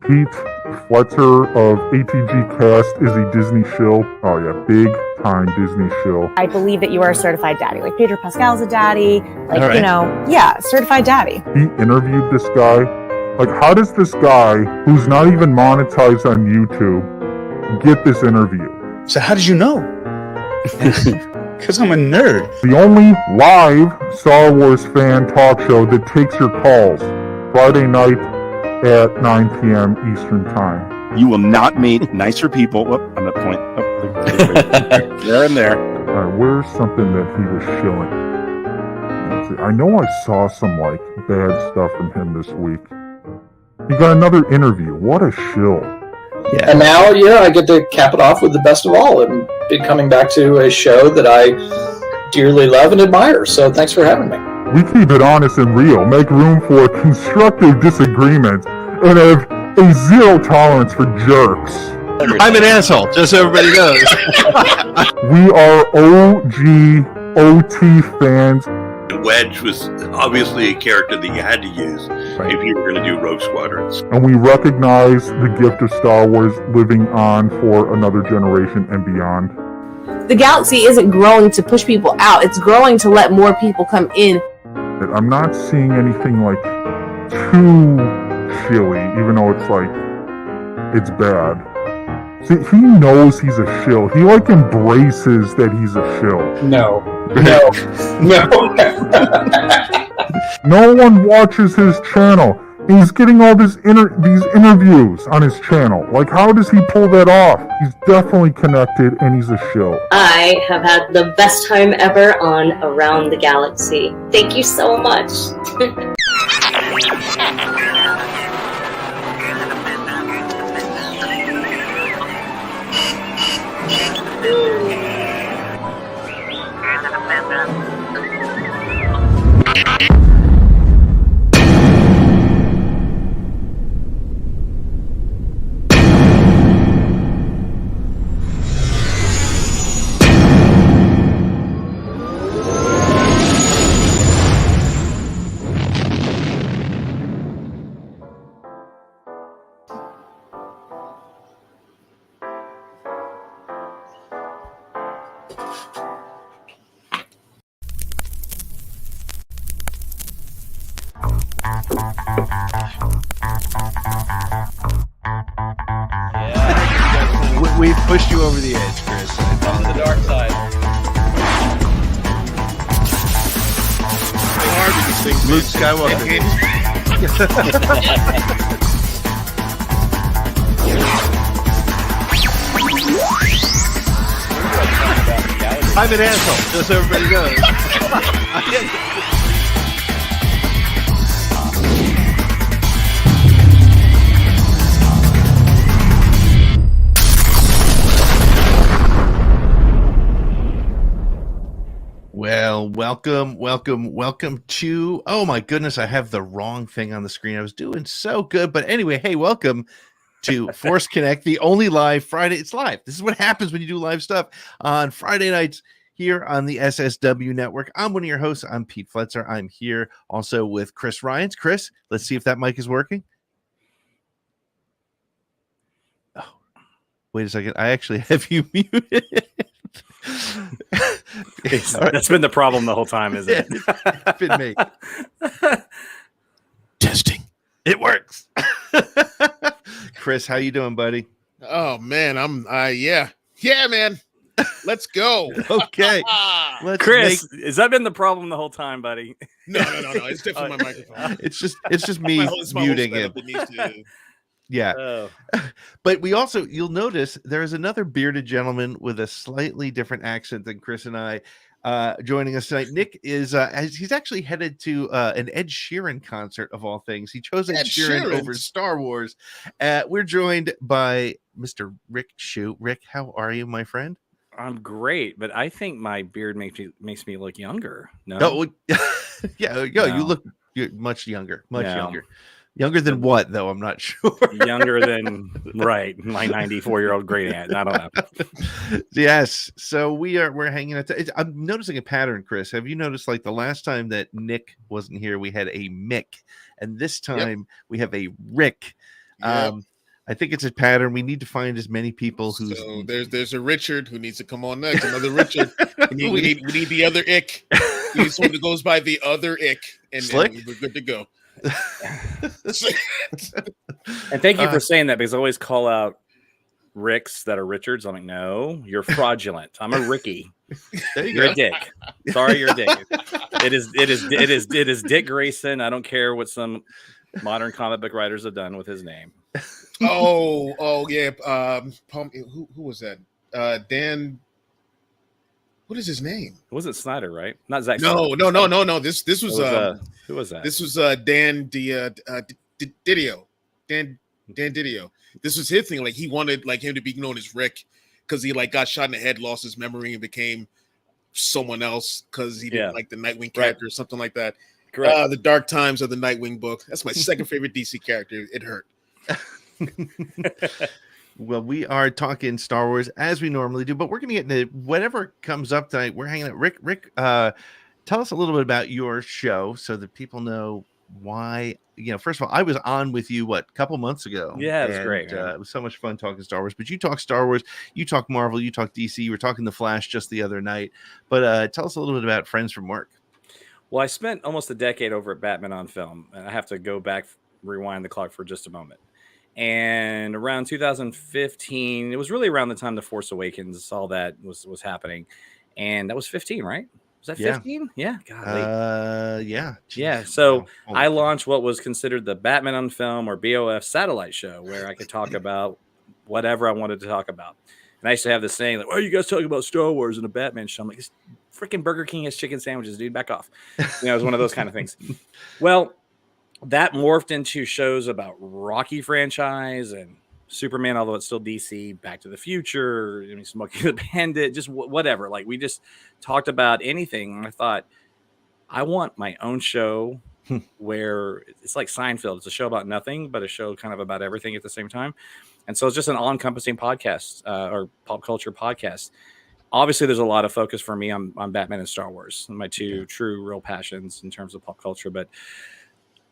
Pete Fletcher of ATG Cast is a Disney shill. Oh yeah, big time Disney shill. I believe that you are a certified daddy. Like Pedro Pascal's a daddy. Like, right. you know, yeah, certified daddy. He interviewed this guy. Like, how does this guy, who's not even monetized on YouTube, get this interview? So how did you know? Because I'm a nerd. The only live Star Wars fan talk show that takes your calls. Friday night at 9 p.m. Eastern Time. You will not meet nicer people. Whoop, I'm at point. Oh, there and there. All right, where's something that he was shilling? Let's see. I know I saw some like bad stuff from him this week. He got another interview. What a shill. Yeah. And now, I get to cap it off with the best of all and be coming back to a show that I dearly love and admire. So thanks for having me. We keep it honest and real, make room for constructive disagreement, and have a zero tolerance for jerks. I'm an asshole, just so everybody knows. We are OG OT fans. Wedge was obviously a character that you had to use if you were going to do Rogue Squadrons. And we recognize the gift of Star Wars living on for another generation and beyond. The galaxy isn't growing to push people out. It's growing to let more people come in. I'm not seeing anything like too chilly, even though it's like, it's bad. See, he knows he's a shill. He like embraces that he's a shill. No. No one watches his channel. He's getting all these interviews on his channel. Like, how does he pull that off? He's definitely connected, and he's a shill. I have had the best time ever on Around the Galaxy. Thank you so much. We've pushed you over the edge, Chris. On the dark side. It's hard with these things. Luke Skywalker. I'm an asshole, just so everybody knows. Well, welcome to, oh my goodness, I have the wrong thing on the screen. I was doing so good. But anyway, hey, welcome to Force Connect, the only live Friday. It's live. This is what happens when you do live stuff on Friday nights here on the SSW Network. I'm one of your hosts. I'm Pete Fletcher. I'm here also with Chris Ryans. Chris, let's see if that mic is working. Oh, wait a second. I actually have you muted. That's been the problem the whole time, isn't it? It's been me. Testing. It works. Chris, how you doing, buddy? Oh man, yeah, man. Let's go. Okay. Chris, has that been the problem the whole time, buddy? No. It's definitely my microphone. It's just me muting him. Yeah. Oh. But we also, you'll notice there is another bearded gentleman with a slightly different accent than Chris and I joining us tonight. Nick is, he's actually headed to an Ed Sheeran concert of all things. He chose Ed Sheeran over Star Wars. We're joined by Mr. Rick Shew. Rick, how are you, my friend? I'm great, but I think my beard makes me look younger. No? Oh, yeah, you look much younger, younger. Younger than what, though? I'm not sure. Younger than, right, my 94-year-old great aunt. I don't know. Yes. So we're hanging out. I'm noticing a pattern, Chris. Have you noticed, like, the last time that Nick wasn't here, we had a Mick, and this time we have a Rick. Yep. I think it's a pattern. We need to find as many people who. So there's a Richard who needs to come on next. Another Richard. We need the other ick. We need someone that goes by the other ick, and we're good to go. And thank you for saying that, because I always call out Ricks that are Richards. I'm like, no, you're fraudulent. I'm a Ricky. You're a dick. Sorry, you're a dick. It is Dick Grayson. I don't care what some modern comic book writers have done with his name. Oh yeah. Who was that? Dan. What is his name? It wasn't Snyder, right? Not Zack. No. This was who was that? This was Dan Didio. Dan Didio. This was his thing. Like, he wanted like him to be known as Rick because he like got shot in the head, lost his memory, and became someone else because he didn't like the Nightwing character or something like that. Correct. The Dark Times of the Nightwing book. That's my second favorite DC character. It hurt. Well, we are talking Star Wars as we normally do, but we're going to get into whatever comes up tonight. We're hanging out. Rick, tell us a little bit about your show so that people know why. First of all, I was on with you a couple months ago. Yeah, it was great. It was so much fun talking Star Wars. But you talk Star Wars, you talk Marvel, you talk DC. You were talking The Flash just the other night. But tell us a little bit about Friends from Work. Well, I spent almost a decade over at Batman on Film, and I have to go back, rewind the clock for just a moment. And around 2015, it was really around the time The Force Awakens, all that was happening. And that was 15, right? Was that 15? Yeah. Golly. Yeah. Yeah. So I launched what was considered the Batman on Film, or BOF satellite show, where I could talk about whatever I wanted to talk about. And I used to have this saying, like, why are you guys talking about Star Wars in a Batman show? I'm like, this freaking Burger King has chicken sandwiches, dude. Back off. It was one of those kind of things. Well, that morphed into shows about Rocky franchise and Superman, although it's still DC, Back to the Future, Smokey the Bandit, just whatever. Like, we just talked about anything. And I thought, I want my own show where it's like Seinfeld. It's a show about nothing, but a show kind of about everything at the same time. And so it's just an all-encompassing podcast or pop culture podcast. Obviously, there's a lot of focus for me on Batman and Star Wars, my two true real passions in terms of pop culture. But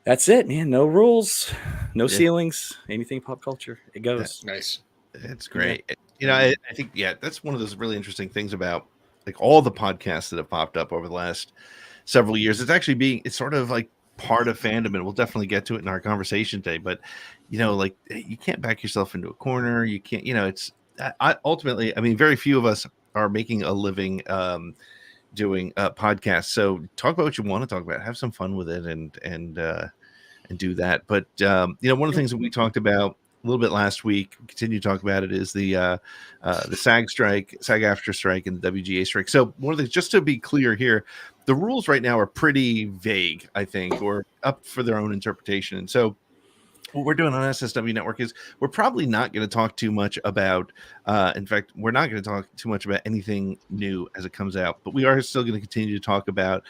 that's it, man. No rules, no ceilings, anything pop culture. It goes. That's nice. It's great. I think, that's one of those really interesting things about like all the podcasts that have popped up over the last several years. It's sort of like part of fandom, and we'll definitely get to it in our conversation today. But, like, you can't back yourself into a corner. You can't, ultimately, very few of us are making a living doing podcasts. So talk about what you want to talk about, have some fun with it, and do that. But one of the things that we talked about a little bit last week, we continue to talk about it, is the SAG-AFTRA strike and the WGA strike. So one of the, just to be clear here, the rules right now are pretty vague, I think, or up for their own interpretation. And so what we're doing on SSW Network is we're probably not going to talk too much about, in fact, we're not going to talk too much about anything new as it comes out, but we are still going to continue to talk about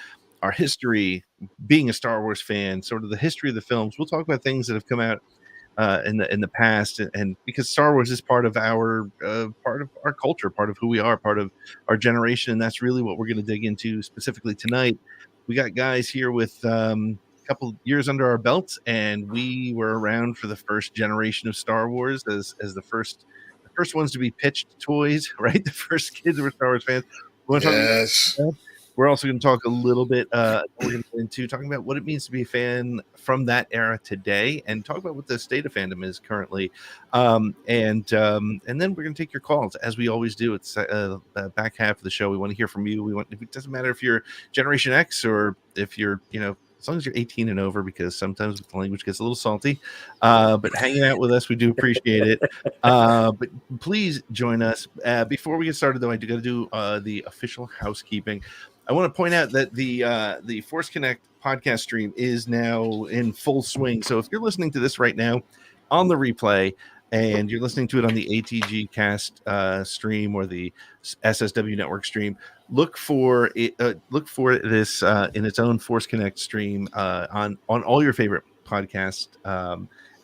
our history, being a Star Wars fan, sort of the history of the films. We'll talk about things that have come out in the past, and because Star Wars is part of our culture, part of who we are, part of our generation, and that's really what we're going to dig into specifically tonight. We got guys here with couple years under our belts, and we were around for the first generation of Star Wars as the first ones to be pitched toys, right? The first kids who were Star Wars fans. Yes. We're also going to talk a little bit. We're going to get into talking about what it means to be a fan from that era today, and talk about what the state of fandom is currently. And then we're going to take your calls as we always do. It's the back half of the show. We want to hear from you. It doesn't matter if you're Generation X or if you're, as long as you're 18 and over, because sometimes the language gets a little salty. But hanging out with us, we do appreciate it. But please join us. Before we get started, though, I do got to do the official housekeeping. I want to point out that the Force Connect podcast stream is now in full swing. So if you're listening to this right now on the replay, and you're listening to it on the ATG Cast stream or the SSW Network stream, look for it. Look for this in its own Force Connect stream on all your favorite podcast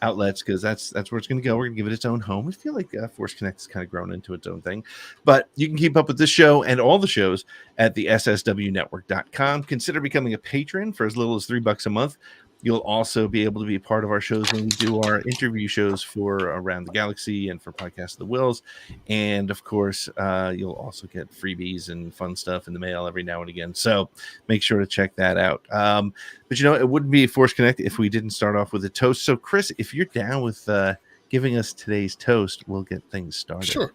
outlets, because that's where it's going to go. We're going to give it its own home. I feel like Force Connect has kind of grown into its own thing, but you can keep up with this show and all the shows at the SSWNetwork.com. Consider becoming a patron for as little as $3 a month. You'll also be able to be part of our shows when we do our interview shows for Around the Galaxy and for Podcast of the Whills. And of course, you'll also get freebies and fun stuff in the mail every now and again. So make sure to check that out. But it wouldn't be Force Connect if we didn't start off with a toast. So Chris, if you're down with giving us today's toast, we'll get things started. Sure.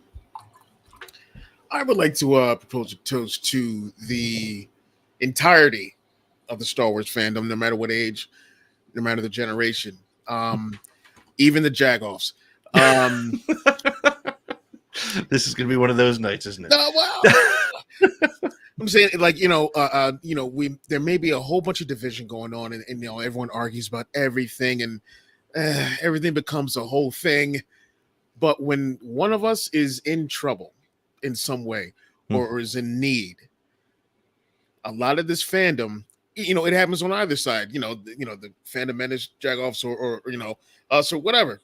I would like to propose a toast to the entirety of the Star Wars fandom, no matter what age, no matter the generation, even the jagoffs. This is going to be one of those nights, isn't it? No, well, I'm saying, like, there may be a whole bunch of division going on, and everyone argues about everything, and everything becomes a whole thing. But when one of us is in trouble in some way or is in need, a lot of this fandom, it happens on either side. The fandom menace, jagoffs, or us or whatever.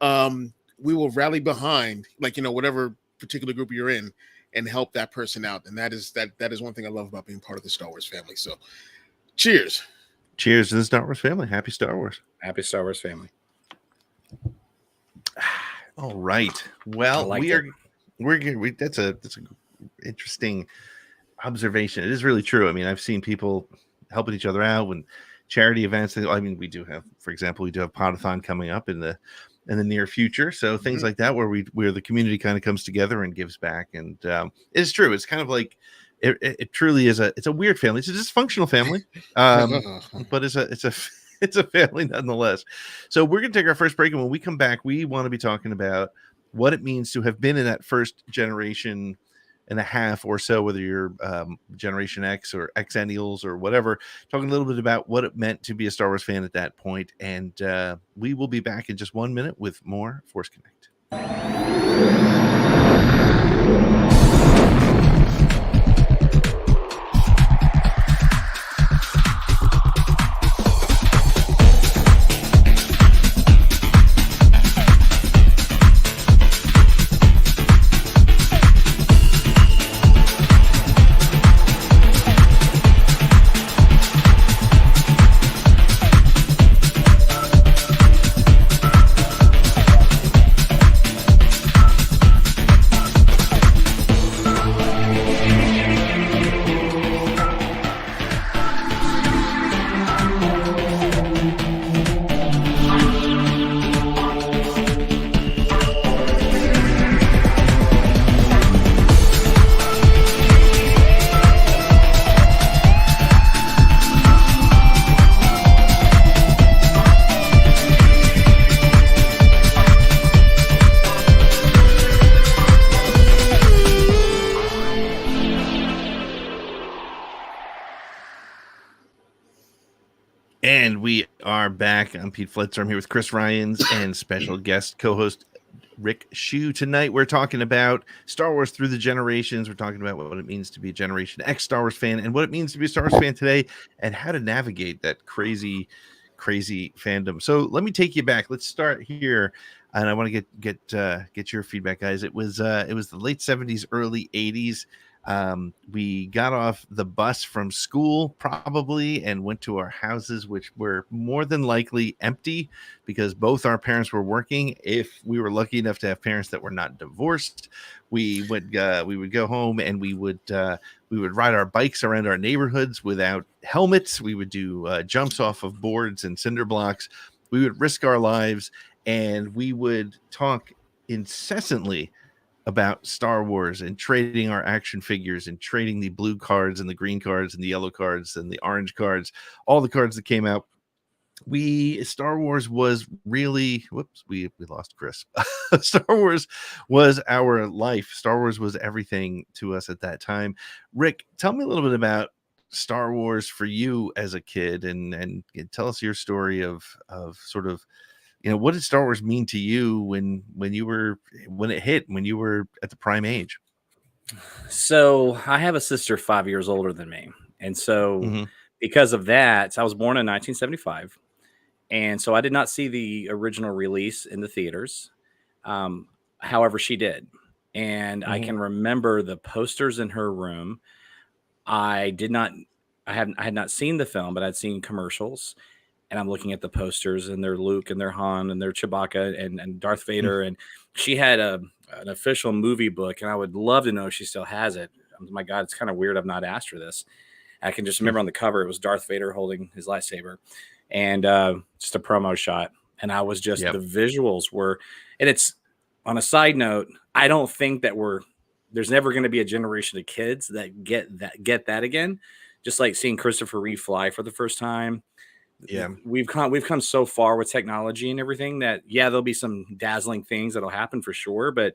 We will rally behind, whatever particular group you're in, and help that person out. And that is one thing I love about being part of the Star Wars family. So, cheers. Cheers to the Star Wars family. Happy Star Wars. Happy Star Wars family. All right. Well, that's a interesting observation. It is really true. I mean, I've seen people helping each other out when charity events. I mean, we do have, for example, Podathon coming up in the near future. So things like that, where the community kind of comes together and gives back. And it's true. It's kind of like it truly is it's a weird family. It's a dysfunctional family, but it's a family nonetheless. So we're going to take our first break, and when we come back, we want to be talking about what it means to have been in that first generation and a half or so, whether you're Generation X or Xennials or whatever, talking a little bit about what it meant to be a Star Wars fan at that point. And we will be back in just 1 minute with more Force Connect. And we are back. I'm Pete Flitzer. I'm here with Chris Ryans and special guest co-host Rick Shew. Tonight we're talking about Star Wars through the generations. We're talking about what it means to be a Generation X Star Wars fan and what it means to be a Star Wars fan today and how to navigate that crazy fandom. So let me take you back. Let's start here. And I want to get your feedback, guys. It was the late 70s, early 80s. We got off the bus from school probably and went to our houses, which were more than likely empty because both our parents were working. If we were lucky enough to have parents that were not divorced, we would go home and we would ride our bikes around our neighborhoods without helmets. We would do jumps off of boards and cinder blocks. We would risk our lives and we would talk incessantly about Star Wars and trading our action figures and trading the blue cards and the green cards and the yellow cards and the orange cards, all the cards that came out. Star Wars was really, we lost Chris. Star Wars was our life. Star Wars was everything to us at that time. Rick, tell me a little bit about Star Wars for you as a kid and tell us your story of sort of, what did Star Wars mean to you when you were at the prime age? So I have a sister 5 years older than me. And so because of that, I was born in 1975. And so I did not see the original release in the theaters. However, she did. And I can remember the posters in her room. I had not seen the film, but I'd seen commercials. and I'm looking at the posters, and they're Luke and they're Han and they're Chewbacca and Darth Vader. And she had an official movie book, and I would love to know if she still has it. Oh my God, it's kind of weird I've not asked her this. I can just remember on the cover, it was Darth Vader holding his lightsaber and just a promo shot. And I was just, the visuals were, and it's on a side note, I don't think that there's never going to be a generation of kids that get that again. Just like seeing Christopher Reeve fly for the first time. Yeah, we've come so far with technology and everything that there'll be some dazzling things that'll happen for sure, but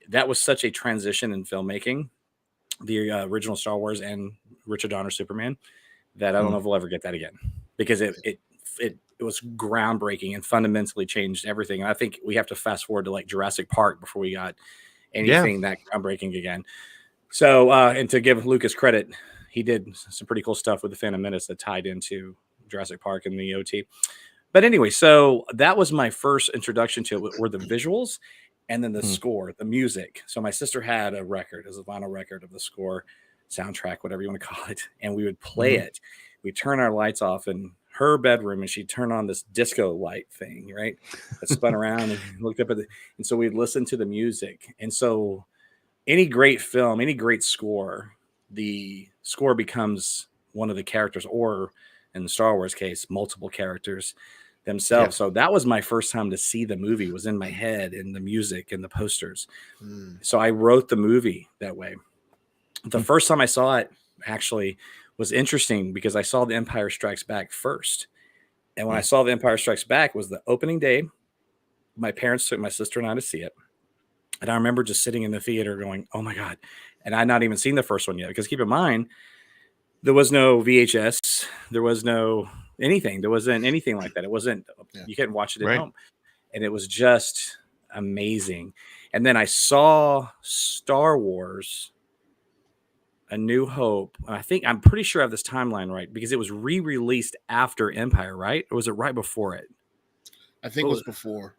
that was such a transition in filmmaking, the original Star Wars and Richard Donner Superman, that I don't know if we'll ever get that again, because it was groundbreaking and fundamentally changed everything. And I think we have to fast forward to like Jurassic Park before we got anything that groundbreaking again. So and to give Lucas credit, he did some pretty cool stuff with the Phantom Menace that tied into Jurassic Park and the OT. But anyway, so that was my first introduction to it, were the visuals and then the score, the music. So my sister had a record, as a vinyl record of the score, soundtrack, whatever you want to call it, and we would play it. We'd turn our lights off in her bedroom, and she'd turn on this disco light thing, right? That spun around and looked up at and so we'd listen to the music. And so any great film, any great score, the score becomes one of the characters, or in the Star Wars case, multiple characters themselves. So that was my first time to see the movie, was in my head, and the music and the posters. So I wrote the movie that way. The first time I saw it actually was interesting, because I saw The Empire Strikes Back first. And when I saw The Empire Strikes Back, was the opening day. My parents took my sister and I to see it. And I remember just sitting in the theater going, oh my God. And I'd not even seen the first one yet, because keep in mind, there was no VHS. There was no anything. There wasn't anything like that. It wasn't, you couldn't watch it at home. And it was just amazing. And then I saw Star Wars A New Hope. I'm pretty sure I have this timeline right, because it was re-released after Empire, right? Or was it right before it? I think it was before.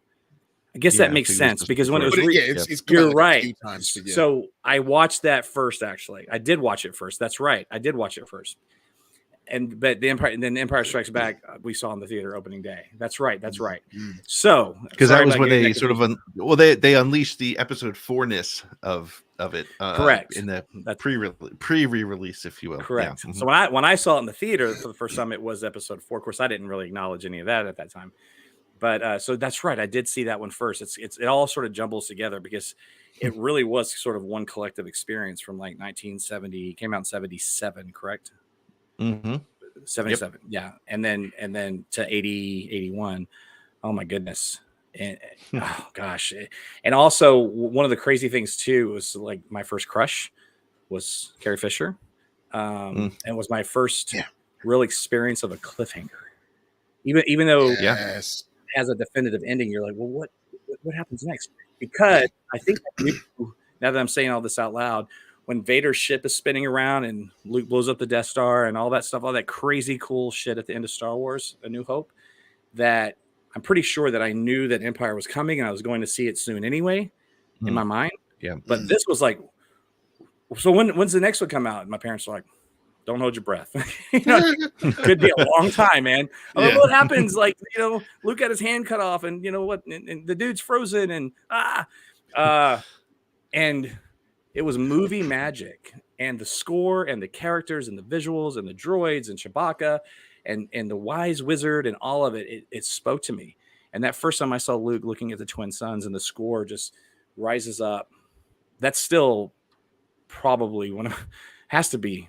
I guess that makes sense, because when it was, it's you're like right. a few times, but So I watched that first. Actually, I did watch it first. That's right. I did watch it first. But the Empire Strikes Back, we saw in the theater opening day. That's right. That's right. So because that was when they sort of they unleashed the episode 4-ness of it. Correct. In the pre-release, if you will. Correct. So when I saw it in the theater for the first time, it was episode 4. Of course, I didn't really acknowledge any of that at that time. But so that's right. I did see that one first. It all sort of jumbles together, because it really was sort of one collective experience from like 1970. Came out in 77, correct? 77. Yeah. And then to 80, 81. Oh my goodness. And oh gosh. And also one of the crazy things too was like my first crush was Carrie Fisher. And was my first real experience of a cliffhanger. Even though has a definitive ending, you're like, well, what happens next? Because I think now that I'm saying all this out loud, when Vader's ship is spinning around and Luke blows up the Death Star and all that stuff, all that crazy cool shit at the end of Star Wars, A New Hope, that I'm pretty sure that I knew that Empire was coming and I was going to see it soon anyway in my mind. Yeah. But this was like, so when's the next one come out? And my parents were like, don't hold your breath. Could be a long time, man. What happens? Like, Luke got his hand cut off, and and the dude's frozen, and and it was movie magic, and the score, and the characters, and the visuals, and the droids, and Chewbacca, and the wise wizard, and all of it. It spoke to me. And that first time I saw Luke looking at the twin suns, and the score just rises up. That's still probably has to be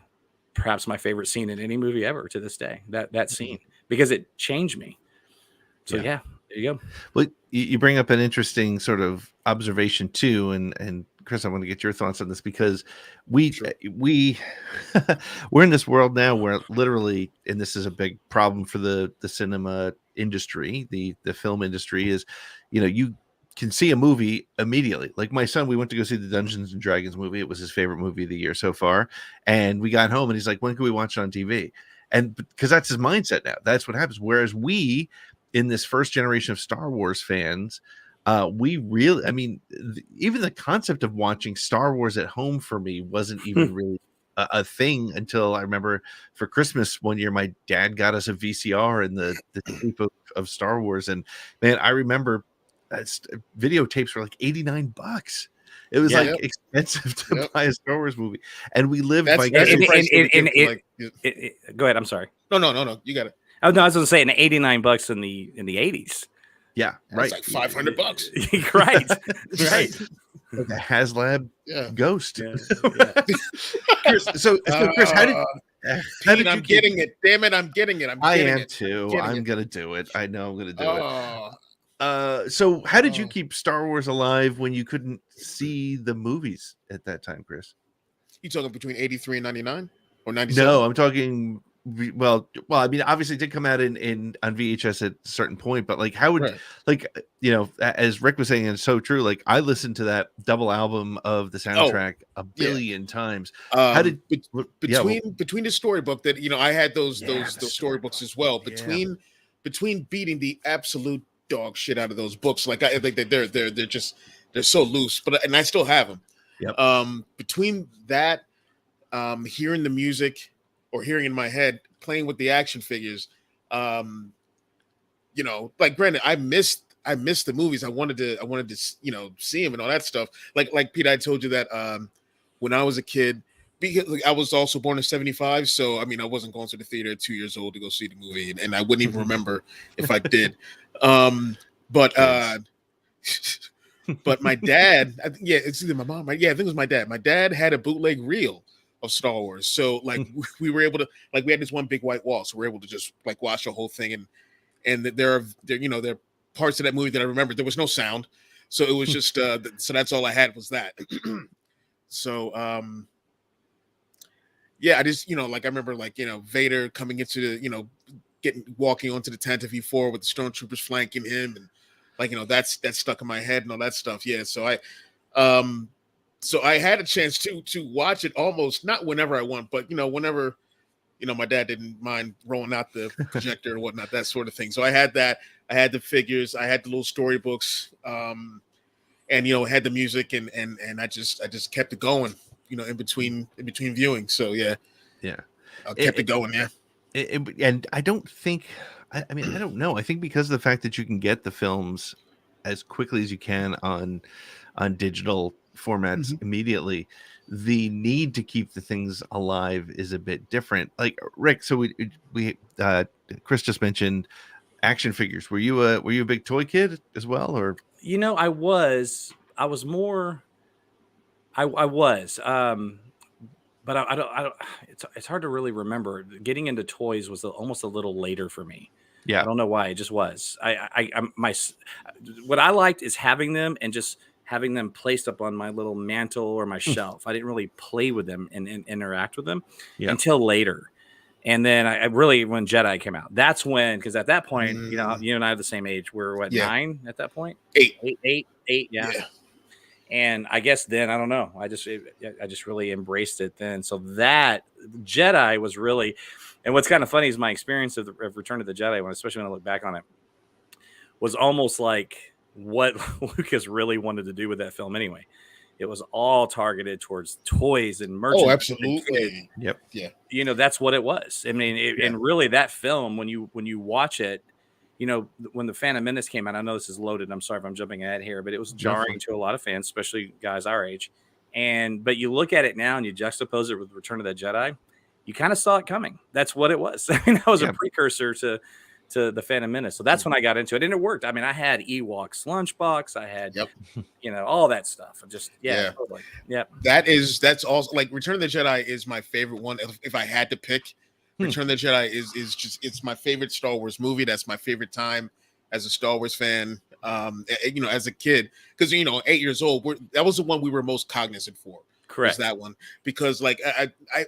perhaps my favorite scene in any movie ever to this day, that scene, because it changed me. So there you go. Well, you bring up an interesting sort of observation too. And Chris, I want to get your thoughts on this, because we're in this world now where literally, and this is a big problem for the cinema industry, the film industry, is, you can see a movie immediately. Like my son, we went to go see the Dungeons and Dragons movie. It was his favorite movie of the year so far. And we got home and he's like, when can we watch it on TV? And because that's his mindset now, that's what happens. Whereas we, in this first generation of Star Wars fans, we really, even the concept of watching Star Wars at home for me wasn't even really a thing until I remember for Christmas one year, my dad got us a VCR and the tape of Star Wars. And man, I remember videotapes were like $89. It was like expensive to buy a Star Wars movie, and we lived That's by. the price they would give for, Go ahead. I'm sorry. No. You got it. Oh no, I was going to say $89 in the 80s. Yeah, right. It's like $500. Right. The HasLab ghost. Yeah. Chris, so Chris, how did I'm getting it. Damn it, I'm getting it. I am too. I'm gonna do it. I know I'm gonna do it. So how did you keep Star Wars alive when you couldn't see the movies at that time, Chris? You talking between 83 and 99 or 97? No, I'm talking. Well, I mean, obviously it did come out in on VHS at a certain point, but like, how would as Rick was saying, and it's so true. Like, I listened to that double album of the soundtrack a billion times. How did between the storybook that I had those storybooks as well. Between beating the absolute dog shit out of those books, like I think that they're so loose, and I still have them. Yep. Between that, hearing the music. Or hearing in my head, playing with the action figures, like granted, I missed the movies. I wanted to see them and all that stuff. Like Pete, I told you that when I was a kid, because I was also born in '75, so I mean, I wasn't going to the theater at 2 years old to go see the movie, and I wouldn't even remember if I did. But my dad, it's either my mom. I think it was my dad. My dad had a bootleg reel of Star Wars, so like we were able to, like, we had this one big white wall, so we're able to just like watch the whole thing, and there are parts of that movie that I remember. There was no sound, so it was just so that's all I had was that. So I just like I remember Vader coming into the walking onto the Tantive 4 with the stormtroopers flanking him, and that's stuck in my head and all that stuff. So I had a chance to watch it almost not whenever I want, but whenever my dad didn't mind rolling out the projector and whatnot, that sort of thing. So I had that. I had the figures. I had the little storybooks, and had the music, and I just kept it going. In between viewing. So I kept it going. And I don't think. I mean, I don't know. I think because of the fact that you can get the films as quickly as you can on digital formats immediately, the need to keep the things alive is a bit different. Like Rick, so we Chris just mentioned action figures. Were you a big toy kid as well, or I was more I was but I don't it's hard to really remember. Getting into toys was almost a little later for me. I don't know why. It just was. What I liked is having them and just having them placed up on my little mantle or my shelf. I didn't really play with them and interact with them until later. And then I really, when Jedi came out, that's when, because at that point, you and I have the same age. We're 9 at that point? 8. Yeah. And I guess then, I don't know. I just really embraced it then. So that Jedi was really, and what's kind of funny is my experience of Return of the Jedi, especially when I look back on it, was almost like what Lucas really wanted to do with that film anyway. It was all targeted towards toys and merchandise. Oh, absolutely. Yep. Yeah. That's what it was. I mean, and really that film, when you watch it, when the Phantom Menace came out, I know this is loaded. I'm sorry if I'm jumping ahead here, but it was jarring to a lot of fans, especially guys our age. But you look at it now and you juxtapose it with Return of the Jedi, you kind of saw it coming. That's what it was. I mean, that was a precursor to the Phantom Menace. So that's when I got into it, and it worked. I mean, I had Ewok's lunchbox. I had, all that stuff. Just totally. Yeah. That's also like Return of the Jedi is my favorite one. If I had to pick, Return of the Jedi is just, it's my favorite Star Wars movie. That's my favorite time as a Star Wars fan. As a kid, because 8 years old, that was the one we were most cognizant for. Correct. Was that one, because like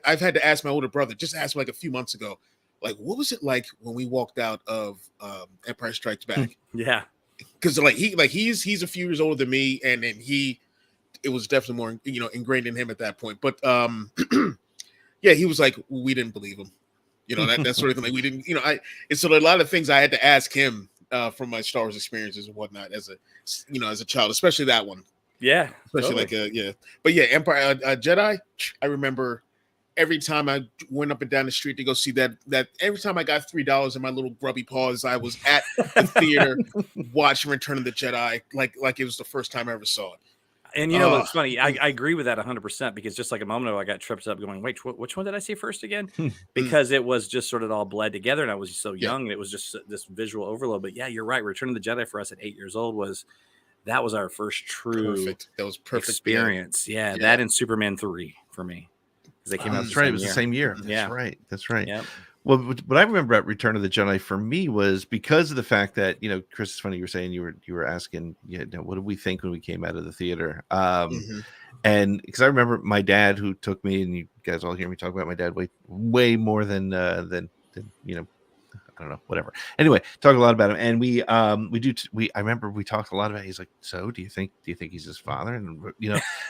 I've had to ask my older brother, just asked him like a few months ago, like, what was it like when we walked out of Empire Strikes Back? Yeah, because he's a few years older than me, and it was definitely more ingrained in him at that point. But he was like, we didn't believe him, that sort of thing. Like we didn't, and so a lot of things I had to ask him from my Star Wars experiences and whatnot as a child, especially that one. Yeah, especially totally. But Empire Jedi, I remember every time I went up and down the street to go see that every time I got $3 in my little grubby paws, I was at the theater watching Return of the Jedi like it was the first time I ever saw it. And you know what's funny? I agree with that 100% because just like a moment ago, I got tripped up going, wait, which one did I see first again? Because it was just sort of all bled together, and I was so young, and it was just this visual overload. But yeah, you're right. Return of the Jedi for us at 8 years old was our first true perfect experience. Yeah, that and Superman 3 for me. They came out. That's right. It was the same year. Yeah. That's right. Yeah. Well, what I remember at Return of the Jedi for me was because of the fact that, Chris, it's funny you were saying you were asking, what did we think when we came out of the theater? And because I remember my dad who took me, and you guys all hear me talk about my dad way more than I don't know, whatever. Anyway, talk a lot about him, and I remember we talked a lot about. He's like, so do you think he's his father? And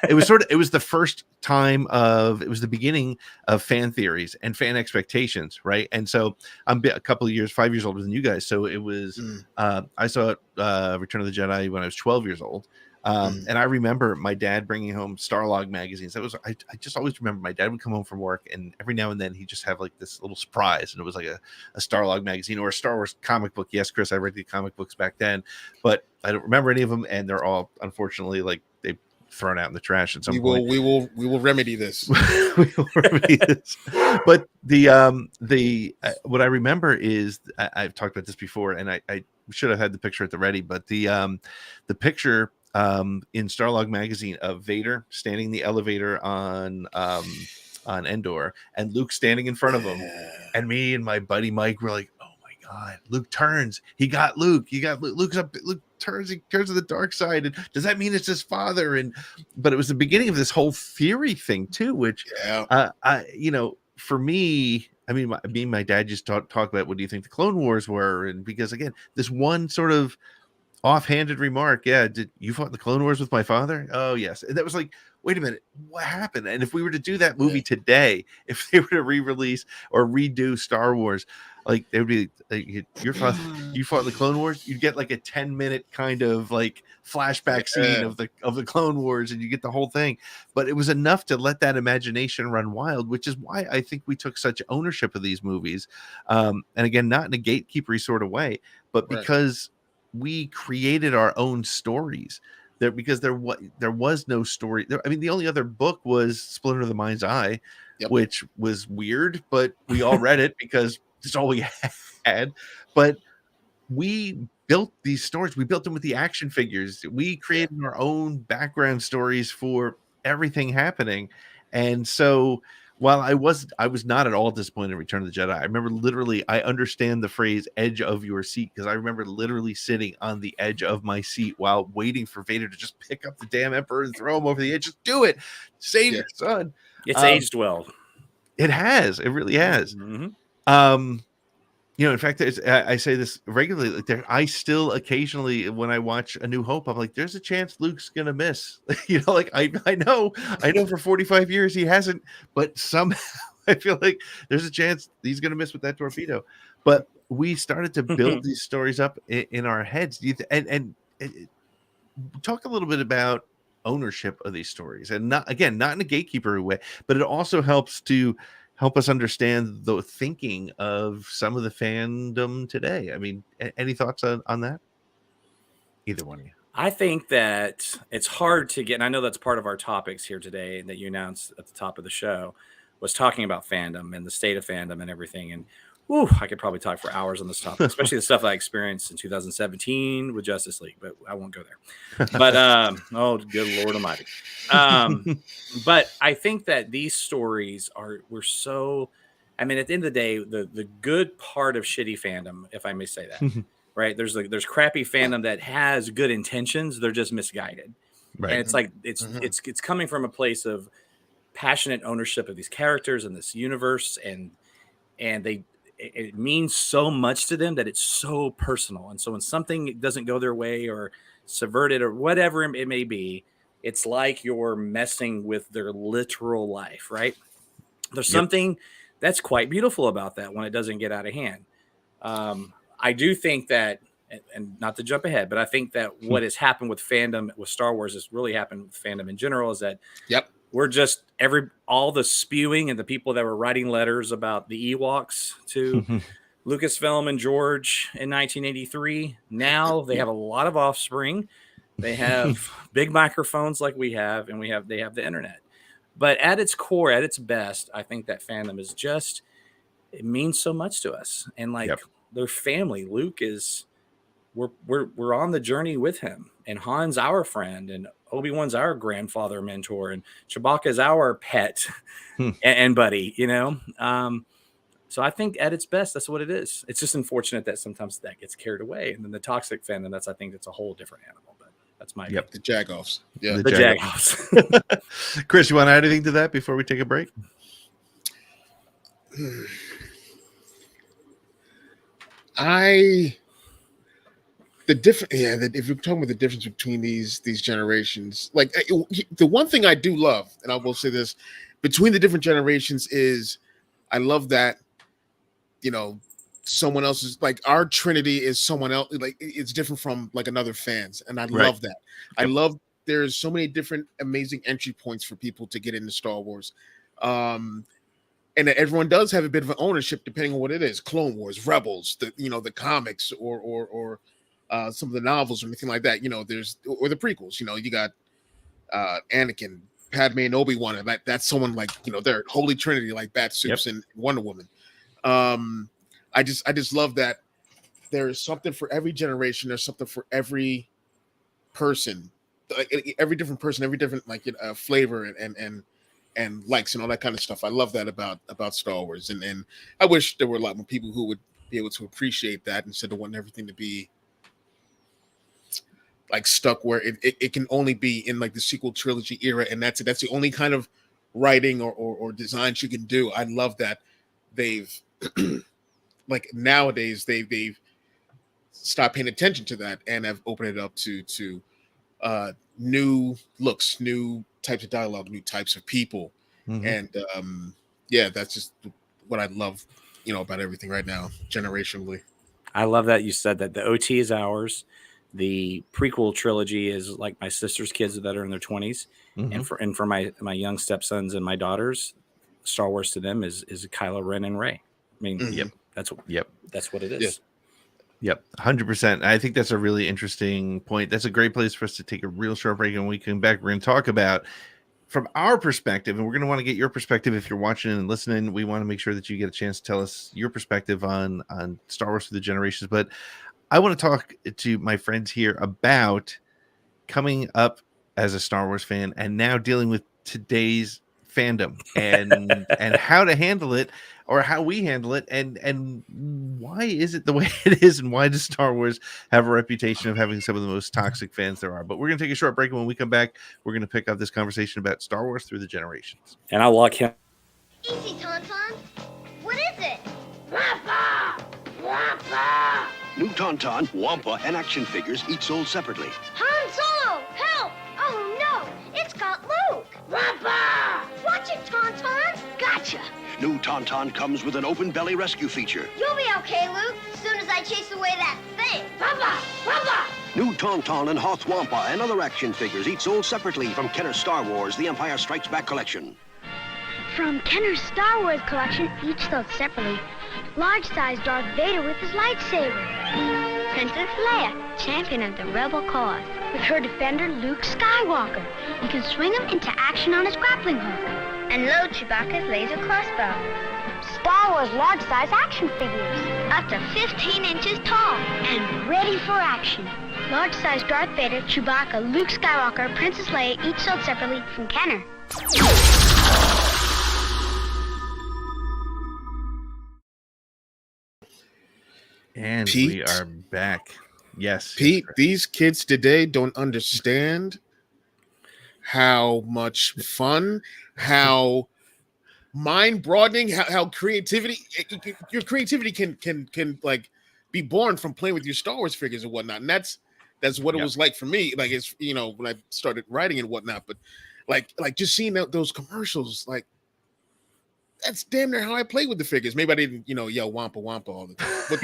it was it was the first time it was the beginning of fan theories and fan expectations, right? And so I'm a couple of years, 5 years older than you guys, so it was. I saw Return of the Jedi when I was 12 years old. And I remember my dad bringing home Starlog magazines. I just always remember my dad would come home from work, and every now and then he'd just have like this little surprise, and it was like a Starlog magazine or a Star Wars comic book. Yes, Chris, I read the comic books back then, but I don't remember any of them, and they're all unfortunately like they've thrown out in the trash at some point. We will remedy this. We will remedy this. But the what I remember is I've talked about this before, and I should have had the picture at the ready, but the picture in Starlog magazine of Vader standing in the elevator on Endor, and Luke standing in front of him, and me and my buddy Mike were like, "Oh my God, Luke turns! He got Luke! Luke's up! Luke turns! He turns to the dark side! And does that mean it's his father?" But it was the beginning of this whole theory thing too, which for me. I mean, me and my dad just talk about what do you think the Clone Wars were, and because again, this one sort of offhanded remark, did you fought the Clone Wars with my father? Oh yes. And that was like, wait a minute, what happened? And if we were to do that movie today, if they were to re-release or redo Star Wars, like they would be like, you fought the Clone Wars, you'd get like a 10-minute kind of like flashback scene of the Clone Wars, and you get the whole thing. But it was enough to let that imagination run wild, which is why I think we took such ownership of these movies. And again, not in a gatekeepery sort of way, but because we created our own stories there, because there was no story there. I mean, the only other book was Splinter of the Mind's Eye, which was weird, but we all read it because it's all we had. But we built these stories. We built them with the action figures. We created our own background stories for everything happening. And so while I was not at all disappointed in Return of the Jedi, I remember literally, I understand the phrase edge of your seat, because I remember literally sitting on the edge of my seat while waiting for Vader to just pick up the damn Emperor and throw him over the edge. Just do it. Save your son. It's aged well. It has. It really has. In fact, I say this regularly. Like I still occasionally, when I watch A New Hope, I'm like, there's a chance Luke's gonna miss. I know for 45 years he hasn't, but somehow I feel like there's a chance he's gonna miss with that torpedo. But we started to build these stories up in our heads. And talk a little bit about ownership of these stories, and not in a gatekeeper way, but it also helps us understand the thinking of some of the fandom today. I mean, any thoughts on that? Either one of you. I think that it's hard to get, and I know that's part of our topics here today that you announced at the top of the show, was talking about fandom and the state of fandom and everything. And I could probably talk for hours on this topic, especially the stuff I experienced in 2017 with Justice League, but I won't go there. But oh, good Lord Almighty! But I think that these stories were so. I mean, at the end of the day, the good part of shitty fandom, if I may say that, right? There's crappy fandom that has good intentions; they're just misguided, right? And it's like it's coming from a place of passionate ownership of these characters and this universe, and it means so much to them that it's so personal. And so when something doesn't go their way or subverted or whatever it may be, it's like you're messing with their literal life, right? There's something that's quite beautiful about that when it doesn't get out of hand. I do think that, and not to jump ahead, but I think that what has happened with fandom, with Star Wars, has really happened with fandom in general, is that we're just all the spewing and the people that were writing letters about the Ewoks to Lucasfilm and George in 1983. Now they have a lot of offspring. They have big microphones like we have, and they have the internet. But at its core, at its best, I think that fandom is just, it means so much to us. And like their family, Luke is, we're on the journey with him, and Han's our friend, and Obi-Wan's our grandfather mentor, and Chewbacca's our pet and buddy, you know? So I think at its best, that's what it is. It's just unfortunate that sometimes that gets carried away. And then the toxic fandom, I think that's a whole different animal, but that's my the jagoffs. Yeah. The jagoffs. Chris, you want to add anything to that before we take a break? If you're talking about the difference between these generations, like the one thing I do love, and I will say this, between the different generations is I love that, you know, someone else's, like our Trinity is someone else, like it's different from like another fans, and I love that. I love there's so many different amazing entry points for people to get into Star Wars. And everyone does have a bit of an ownership depending on what it is. Clone Wars, Rebels, the comics or some of the novels or anything like that. You know, or the prequels. You know, you got Anakin, Padme, and Obi-Wan, and that's someone like, you know, they're Holy Trinity like Bat-Soups and Wonder Woman. I just love that there is something for every generation. There's something for every person, like every different person, every different like flavor and likes and all that kind of stuff. I love that about Star Wars, and I wish there were a lot more people who would be able to appreciate that instead of wanting everything to be like stuck where it can only be in like the sequel trilogy era, and that's it. That's the only kind of writing or designs you can do. I love that they've like nowadays they've stopped paying attention to that and have opened it up to new looks, new types of dialogue, new types of people. And that's just what I love, you know, about everything right now generationally. I love that you said that the OT is ours. The prequel trilogy is like my sister's kids that are in their 20s. And for my young stepsons and my daughters, Star Wars to them is Kylo Ren and Rey. I mean, that's what it is. Yep, 100%. I think that's a really interesting point. That's a great place for us to take a real short break, and when we come back, we're going to talk about from our perspective, and we're going to want to get your perspective. If you're watching and listening, we want to make sure that you get a chance to tell us your perspective on Star Wars through the generations. But I want to talk to my friends here about coming up as a Star Wars fan and now dealing with today's fandom and how to handle it, or how we handle it, and why is it the way it is, and why does Star Wars have a reputation of having some of the most toxic fans there are. But we're going to take a short break, and when we come back, we're going to pick up this conversation about Star Wars through the generations. And I'll lock him. Easy, Tauntaun. What is it? Wampa! Wampa! New Tauntaun, Wampa, and action figures, each sold separately. Han Solo! Help! Oh no! It's got Luke! Wampa! Watch it, Tauntaun! Gotcha! New Tauntaun comes with an open belly rescue feature. You'll be okay, Luke, as soon as I chase away that thing. Wampa! Wampa! New Tauntaun and Hoth Wampa and other action figures, each sold separately from Kenner's Star Wars, The Empire Strikes Back collection. From Kenner's Star Wars collection, each sold separately. Large-sized Darth Vader with his lightsaber. Princess Leia, champion of the rebel cause. With her defender, Luke Skywalker. You can swing him into action on his grappling hook. And load Chewbacca's laser crossbow. Star Wars large-size action figures. Up to 15 inches tall. And ready for action. Large-size Darth Vader, Chewbacca, Luke Skywalker, Princess Leia, each sold separately from Kenner. And Pete, we are back. Yes, Pete, these kids today don't understand how much fun, how mind-broadening, how creativity, your creativity can like be born from playing with your Star Wars figures and whatnot. And that's what it was like for me. Like, it's, you know, when I started writing and whatnot, but like just seeing those commercials, like, that's damn near how I play with the figures. Maybe I didn't, you know, yell Wampa Wampa all the time, but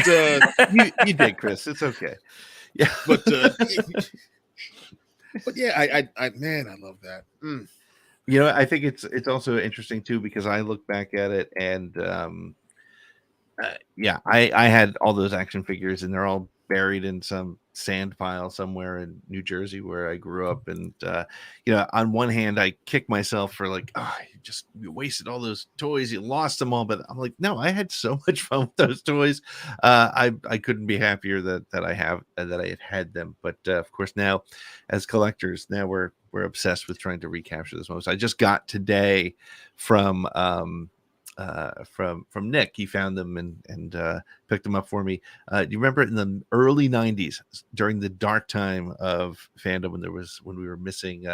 you did, Chris. It's okay. Yeah, but yeah, I man, I love that. I think it's also interesting too because I look back at it and I had all those action figures and they're all buried in some sand pile somewhere in New Jersey where I grew up. And on one hand, I kick myself for like, you wasted all those toys, you lost them all. But I'm like, no, I had so much fun with those toys. I couldn't be happier that I had them. But of course, now as collectors, now we're obsessed with trying to recapture those moments. I just got today from Nick. He found them and picked them up for me. Do you remember in the early 90s during the dark time of fandom when we were missing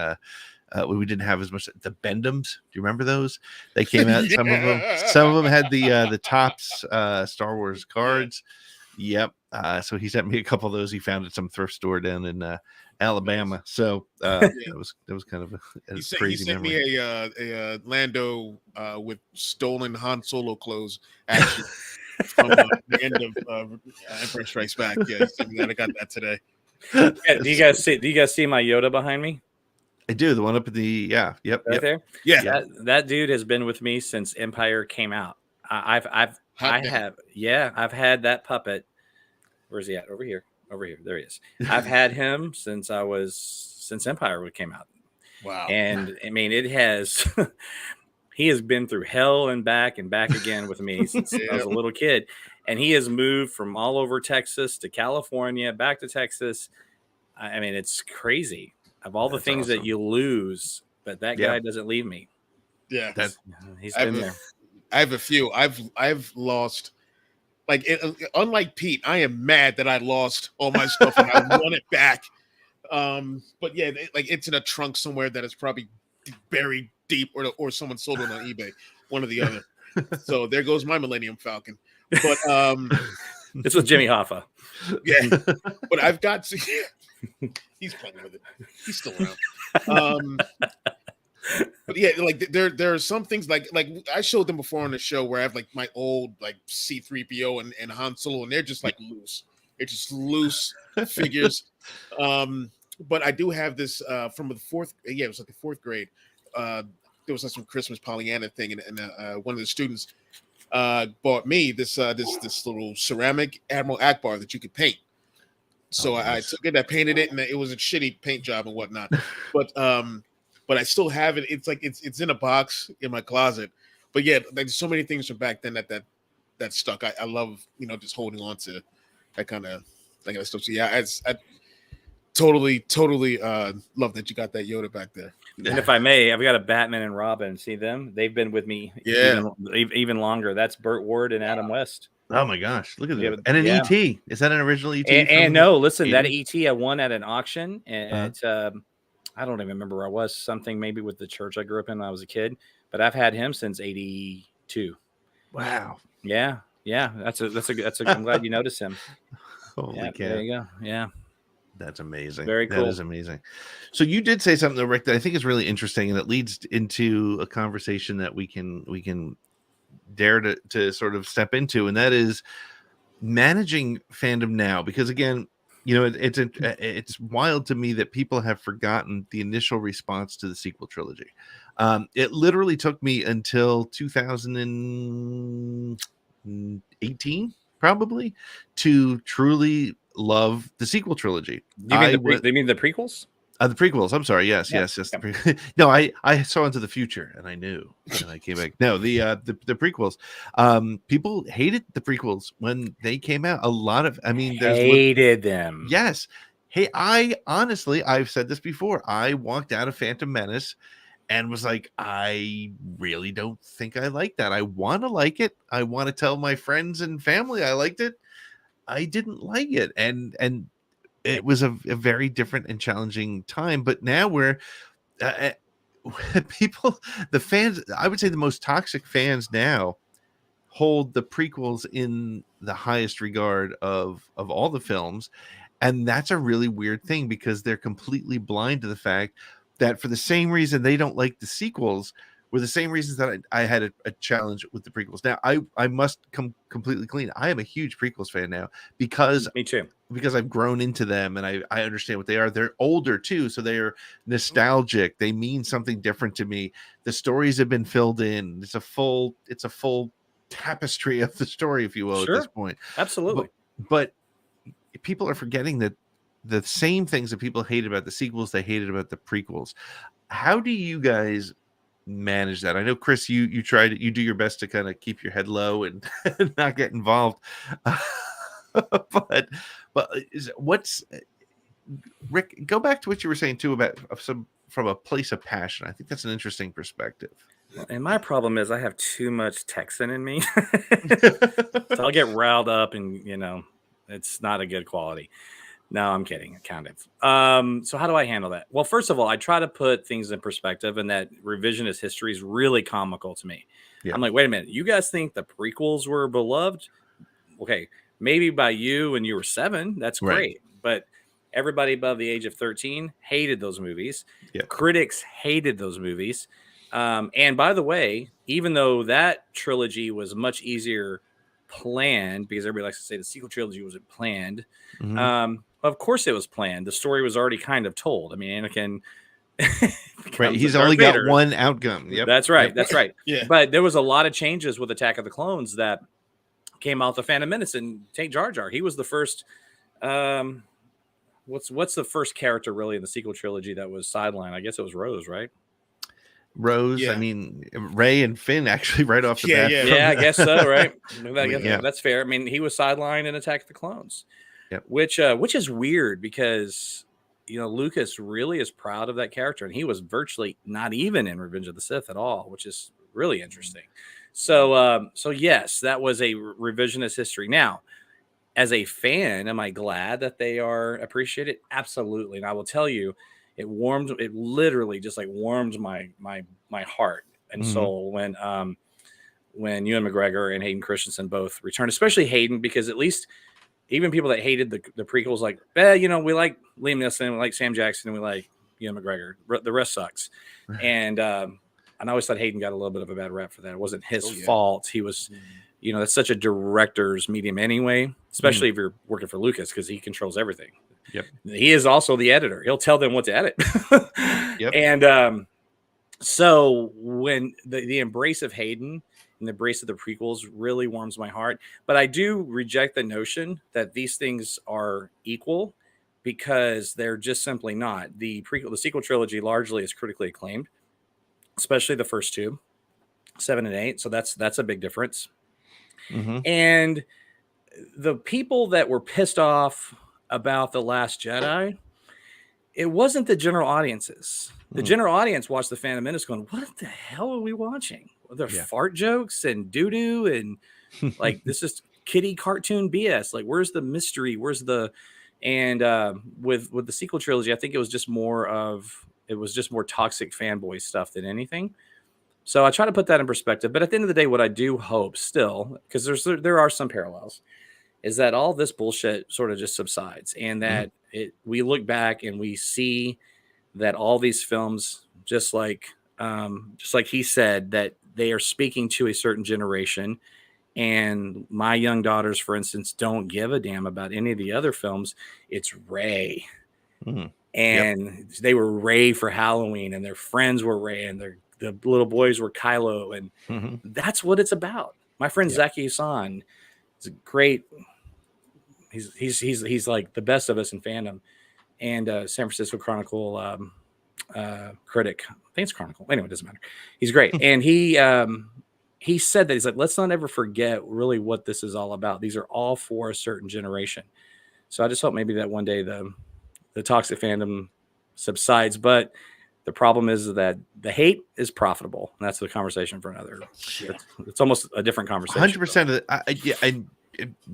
we didn't have as much the Bendems? Do you remember those? They came out. Some of them had the Topps Star Wars cards. Yep. So he sent me a couple of those. He found at some thrift store down in Alabama. So that was kind of a crazy he sent memory. me a Lando with stolen Han Solo clothes actually from the end of Empire Strikes Back. Yeah, he sent me that. I got that today. Do you guys see my Yoda behind me? I do. The one up at the yep there. Yeah, that dude has been with me since Empire came out. I've had that puppet. Where's he at? Over here. There he is. I've had him since Empire came out. Wow. And I mean, it has. He has been through hell and back again with me since I was a little kid, and he has moved from all over Texas to California, back to Texas. I mean, it's crazy. Of all the things that you lose, but that guy doesn't leave me. Yeah, he's been there. I have a few. I've lost. Unlike Pete, I am mad that I lost all my stuff and I want it back. But yeah, it's in a trunk somewhere that is probably buried deep, or someone sold it on eBay, one or the other. So there goes my Millennium Falcon. But it's with Jimmy Hoffa. Yeah, but I've got to. He's playing with it. He's still around. But yeah, there are some things like I showed them before on the show where I have my old C-3PO and Han Solo, and they're just loose. They're just loose figures. But I do have this from the fourth. Yeah, it was the fourth grade. There was some Christmas Pollyanna thing, and one of the students bought me this little ceramic Admiral Akbar that you could paint. So I took it, I painted it, and it was a shitty paint job and whatnot. But I still have it. It's in a box in my closet. But yeah, there's so many things from back then that stuck. I love just holding on to that kind of stuff. So yeah, I totally love that you got that Yoda back there. And if I may, I've got a Batman and Robin. See them? They've been with me even longer. That's Burt Ward and Adam West. Oh my gosh, look at that. And an ET. Is that an original ET? And no, listen, that ET I won at an auction, and I don't even remember where I was. Something maybe with the church I grew up in when I was a kid. But I've had him since '82. Wow. Yeah. That's a. I'm glad you noticed him. Holy cow! There you go. Yeah. That's amazing. Very cool. That is amazing. So you did say something, though, Rick, that I think is really interesting, and it leads into a conversation that we can dare to sort of step into, and that is managing fandom now. Because again, it's wild to me that people have forgotten the initial response to the sequel trilogy. It literally took me until 2018, probably, to truly love the sequel trilogy. You mean the prequels? The prequels. I'm sorry. Yes. No, I saw Into the Future and I knew, and I came back. No, the prequels. People hated the prequels when they came out. Hated them. Yes. Hey, I've said this before. I walked out of Phantom Menace and was like, I really don't think I like that. I want to like it. I want to tell my friends and family I liked it. I didn't like it, and it was a very different and challenging time. But now we're people, the fans, I would say the most toxic fans now hold the prequels in the highest regard of all the films. And that's a really weird thing because they're completely blind to the fact that for the same reason they don't like the sequels, were the same reasons that I had a challenge with the prequels. Now I must come completely clean. I am a huge prequels fan now because me too. Because I've grown into them and I understand what they are. They're older too, so they are nostalgic. They mean something different to me. The stories have been filled in. It's a full tapestry of the story, if you will, Sure. at this point. Absolutely. But people are forgetting that the same things that people hate about the sequels, they hated about the prequels. How do you guys manage that? I know, Chris, you do your best to kind of keep your head low and not get involved. but what's Rick? Go back to what you were saying too about from a place of passion. I think that's an interesting perspective. And my problem is I have too much Texan in me, so I'll get riled up, and it's not a good quality. No, I'm kidding, kind of. So how do I handle that? Well, first of all, I try to put things in perspective, and that revisionist history is really comical to me. Yeah. I'm like, wait a minute, you guys think the prequels were beloved? Okay, maybe by you when you were 7, that's great. Right. But everybody above the age of 13 hated those movies. Yeah. Critics hated those movies. And by the way, even though that trilogy was much easier planned, because everybody likes to say the sequel trilogy wasn't planned. Mm-hmm. Of course it was planned. The story was already kind of told. I mean, Anakin right. He's only got one outcome. Yep. That's right. Yep. That's right. Yeah. But there was a lot of changes with Attack of the Clones that came out the Phantom Menace, and take Jar Jar. He was the first. What's the first character really in the sequel trilogy that was sidelined? I guess it was Rose, right? Rose. Yeah. I mean, Rey and Finn actually right off the bat. Yeah, I guess so. Right. That's fair. I mean, he was sidelined in Attack of the Clones. Yep. Which is weird because Lucas really is proud of that character, and he was virtually not even in Revenge of the Sith at all, which is really interesting. So yes, that was a revisionist history. Now, as a fan, am I glad that they are appreciated? Absolutely. And I will tell you, it literally just like warmed my heart and soul when Ewan McGregor and Hayden Christensen both returned, especially Hayden, because at least even people that hated the prequels, like, we like Liam Neeson, we like Sam Jackson, and we like Ewan McGregor. The rest sucks. And I always thought Hayden got a little bit of a bad rap for that. It wasn't his fault. He was, that's such a director's medium anyway, especially if you're working for Lucas, because he controls everything. Yep. He is also the editor. He'll tell them what to edit. Yep. And so when the embrace of Hayden and the embrace of the prequels really warms my heart, but I do reject the notion that these things are equal, because they're just simply not. The sequel trilogy largely is critically acclaimed, especially the first 2, 7 and 8. So that's a big difference. Mm-hmm. And the people that were pissed off about The Last Jedi, it wasn't the general audiences. The general audience watched The Phantom Menace going, what the hell are we watching? There fart jokes and doo-doo and like, this is kiddie cartoon BS. Like, where's the mystery? Where's the... And with the sequel trilogy, I think it was just more toxic fanboy stuff than anything. So I try to put that in perspective. But at the end of the day, what I do hope still, because there are some parallels, is that all this bullshit sort of just subsides, and that we look back and we see that all these films, just like he said, that they are speaking to a certain generation. And my young daughters, for instance, don't give a damn about any of the other films. It's Rey. Mm-hmm. And they were Rey for Halloween, and their friends were Rey, and the little boys were Kylo. And that's what it's about. My friend Zaki Hassan is a great. He's like the best of us in fandom, and San Francisco Chronicle critic. I think it's Chronicle. Anyway, it doesn't matter. He's great. And he said that he's like, let's not ever forget really what this is all about. These are all for a certain generation. So I just hope maybe that one day the toxic fandom subsides. But the problem is that the hate is profitable. And that's the conversation for another. It's almost a different conversation. 100%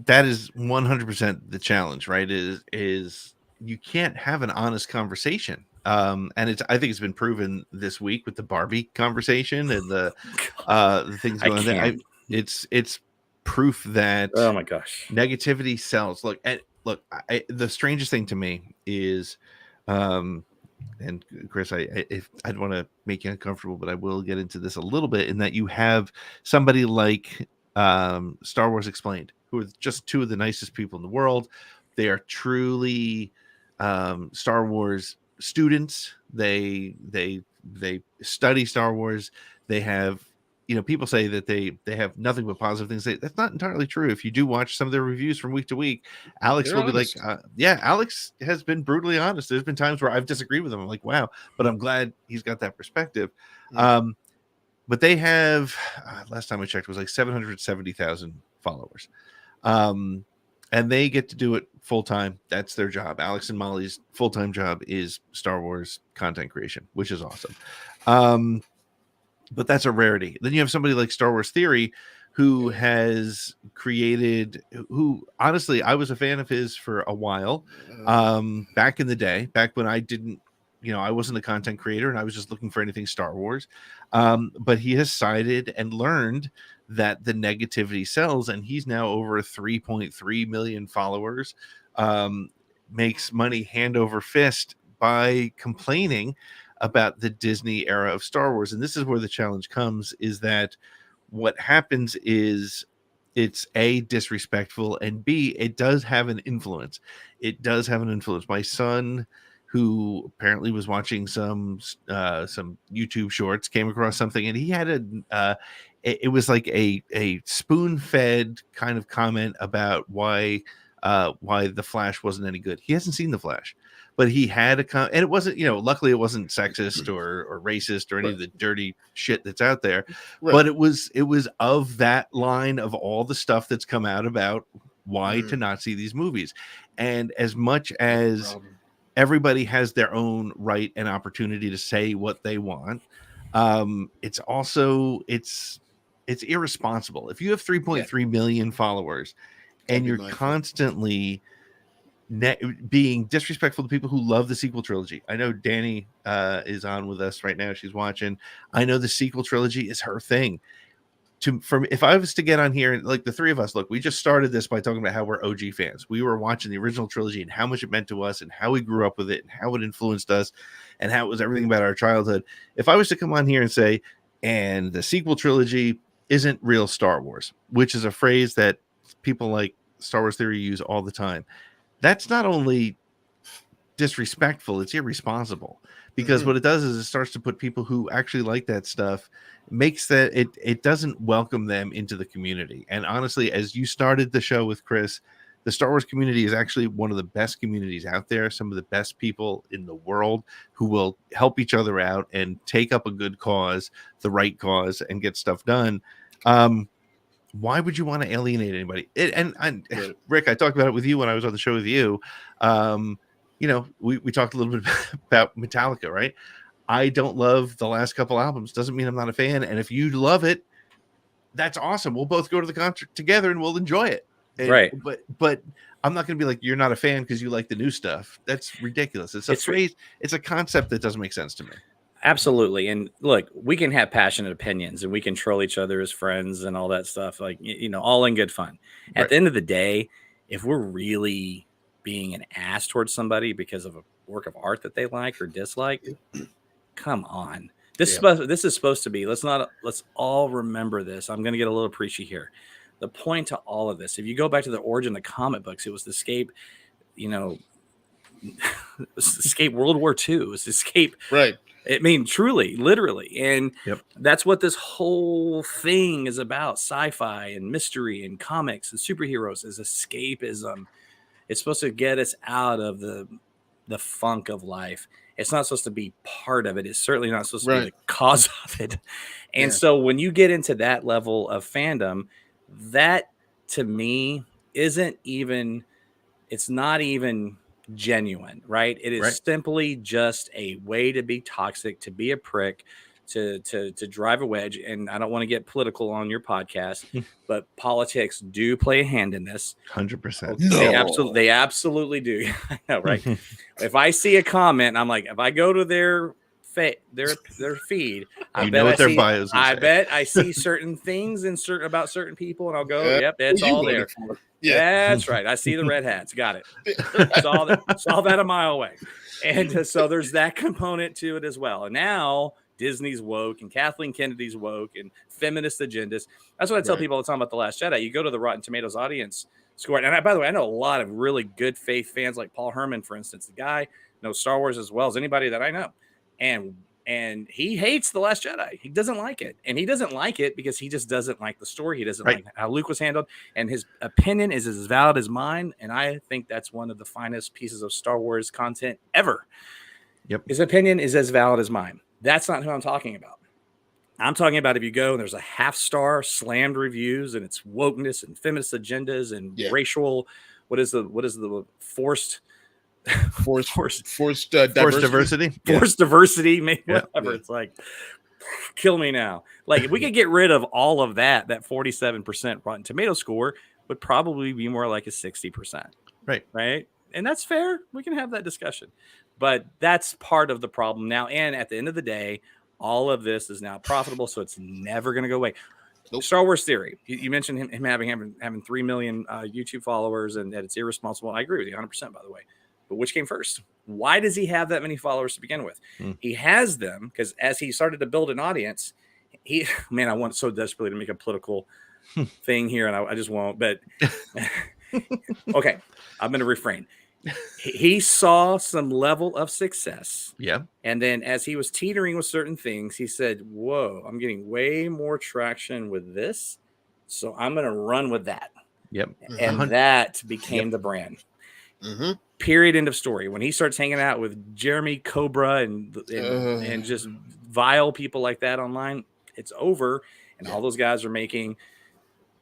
that is 100% the challenge, right? Is you can't have an honest conversation. And I think it's been proven this week with the Barbie conversation and the things going on there. It's proof that, oh my gosh, negativity sells. Look, the strangest thing to me is and Chris, I don't want to make you uncomfortable, but I will get into this a little bit in that you have somebody like Star Wars Explained, who are just two of the nicest people in the world. They are truly Star Wars students. They study Star Wars. They have, people say that they have nothing but positive things. That's not entirely true. If you do watch some of their reviews from week to week, Alex They're will be honest. like, Alex has been brutally honest. There's been times where I've disagreed with him. I'm like, wow, but I'm glad he's got that perspective. But they have, last time I checked, was like 770,000 followers. And they get to do it full time. That's their job. Alex and Molly's full-time job is Star Wars content creation, which is awesome. But that's a rarity. Then you have somebody like Star Wars Theory, who has created, who honestly, I was a fan of his for a while, back in the day, back when I didn't, I wasn't a content creator and I was just looking for anything Star Wars. But he has cited and learned that the negativity sells, and he's now over 3.3 million followers, makes money hand over fist by complaining about the Disney era of Star Wars. And this is where the challenge comes, is that what happens is it's A, disrespectful, and B, it does have an influence. It does have an influence. My son, who apparently was watching some YouTube shorts, came across something, and he had it was like a spoon-fed kind of comment about why the Flash wasn't any good. He hasn't seen the Flash, but he had and it wasn't, luckily it wasn't sexist or racist or any of the dirty shit that's out there. But it was of that line of all the stuff that's come out about why to not see these movies. And as much as everybody has their own right and opportunity to say what they want, it's also it's irresponsible. If you have 3.3 million followers and you're constantly being disrespectful to people who love the sequel trilogy. I know Danny is on with us right now. She's watching. I know the sequel trilogy is her thing. If I was to get on here, like the three of us, look, we just started this by talking about how we're OG fans. We were watching the original trilogy and how much it meant to us and how we grew up with it and how it influenced us and how it was everything about our childhood. If I was to come on here and say, and the sequel trilogy isn't real Star Wars, which is a phrase that people like Star Wars Theory use all the time, that's not only disrespectful, it's irresponsible, because what it does is it starts to put people who actually like that stuff, makes that it doesn't welcome them into the community. And honestly, as you started the show with Chris, the Star Wars community is actually one of the best communities out there. Some of the best people in the world who will help each other out and take up a good cause, the right cause, and get stuff done. Why would you want to alienate anybody? And Rick, I talked about it with you when I was on the show with you. We talked a little bit about Metallica, right? I don't love the last couple albums. Doesn't mean I'm not a fan. And if you love it, that's awesome. We'll both go to the concert together and we'll enjoy it. Right. But I'm not going to be like, you're not a fan because you like the new stuff. That's ridiculous. It's a phrase. It's a concept that doesn't make sense to me. Absolutely. And look, we can have passionate opinions and we can troll each other as friends and all that stuff, like, all in good fun. At the end of the day, if we're really being an ass towards somebody because of a work of art that they like or dislike, come on. This is supposed to be, let's all remember this. I'm going to get a little preachy here. The point to all of this, if you go back to the origin of the comic books, it was to escape, escape World War II. It was to escape. Right. I mean, truly, literally. And that's what this whole thing is about. Sci-fi and mystery and comics and superheroes is escapism. It's supposed to get us out of the funk of life. It's not supposed to be part of it. It's certainly not supposed to be the cause of it. And so when you get into that level of fandom, that to me it's not even genuine, right? It is simply just a way to be toxic, to be a prick, to drive a wedge. And I don't want to get political on your podcast, but politics do play a hand in this. 100%. They absolutely do. I know, right? If I see a comment, I'm like, if I go to their feed, I bet I see certain things about certain people, and I'll go, yep, that's all there. Yeah, that's right. I see the red hats. Got it. Saw that a mile away. And so there's that component to it as well. And now Disney's woke and Kathleen Kennedy's woke and feminist agendas. That's what I tell people all the time about The Last Jedi. You go to the Rotten Tomatoes audience score. And by the way, I know a lot of really good faith fans like Paul Herman, for instance. The guy knows Star Wars as well as anybody that I know. And he hates The Last Jedi. He doesn't like it. And he doesn't like it because he just doesn't like the story. He doesn't like how Luke was handled. And his opinion is as valid as mine. And I think that's one of the finest pieces of Star Wars content ever. Yep. His opinion is as valid as mine. That's not who I'm talking about. I'm talking about if you go and there's a half-star slammed reviews and it's wokeness and feminist agendas and racial, what is the forced diversity, maybe whatever. It's like, kill me now. Like if we could get rid of all of that 47% Rotten Tomato score would probably be more like a 60%. Right. And that's fair. We can have that discussion, but that's part of the problem now. And at the end of the day, all of this is now profitable, so it's never going to go away. Star Wars Theory. You mentioned him having 3 million YouTube followers and that it's irresponsible. I agree with you 100%, by the way. But which came first? Why does he have that many followers to begin with? He has them because as he started to build an audience, I want so desperately to make a political thing here, and I just won't. But okay, I'm going to refrain. He saw some level of success. Yeah. And then as he was teetering with certain things, he said, whoa, I'm getting way more traction with this. So I'm going to run with that. Yep. And that became the brand. Period. End of story. When he starts hanging out with Jeremy Cobra and just vile people like that online, it's over. And all those guys are making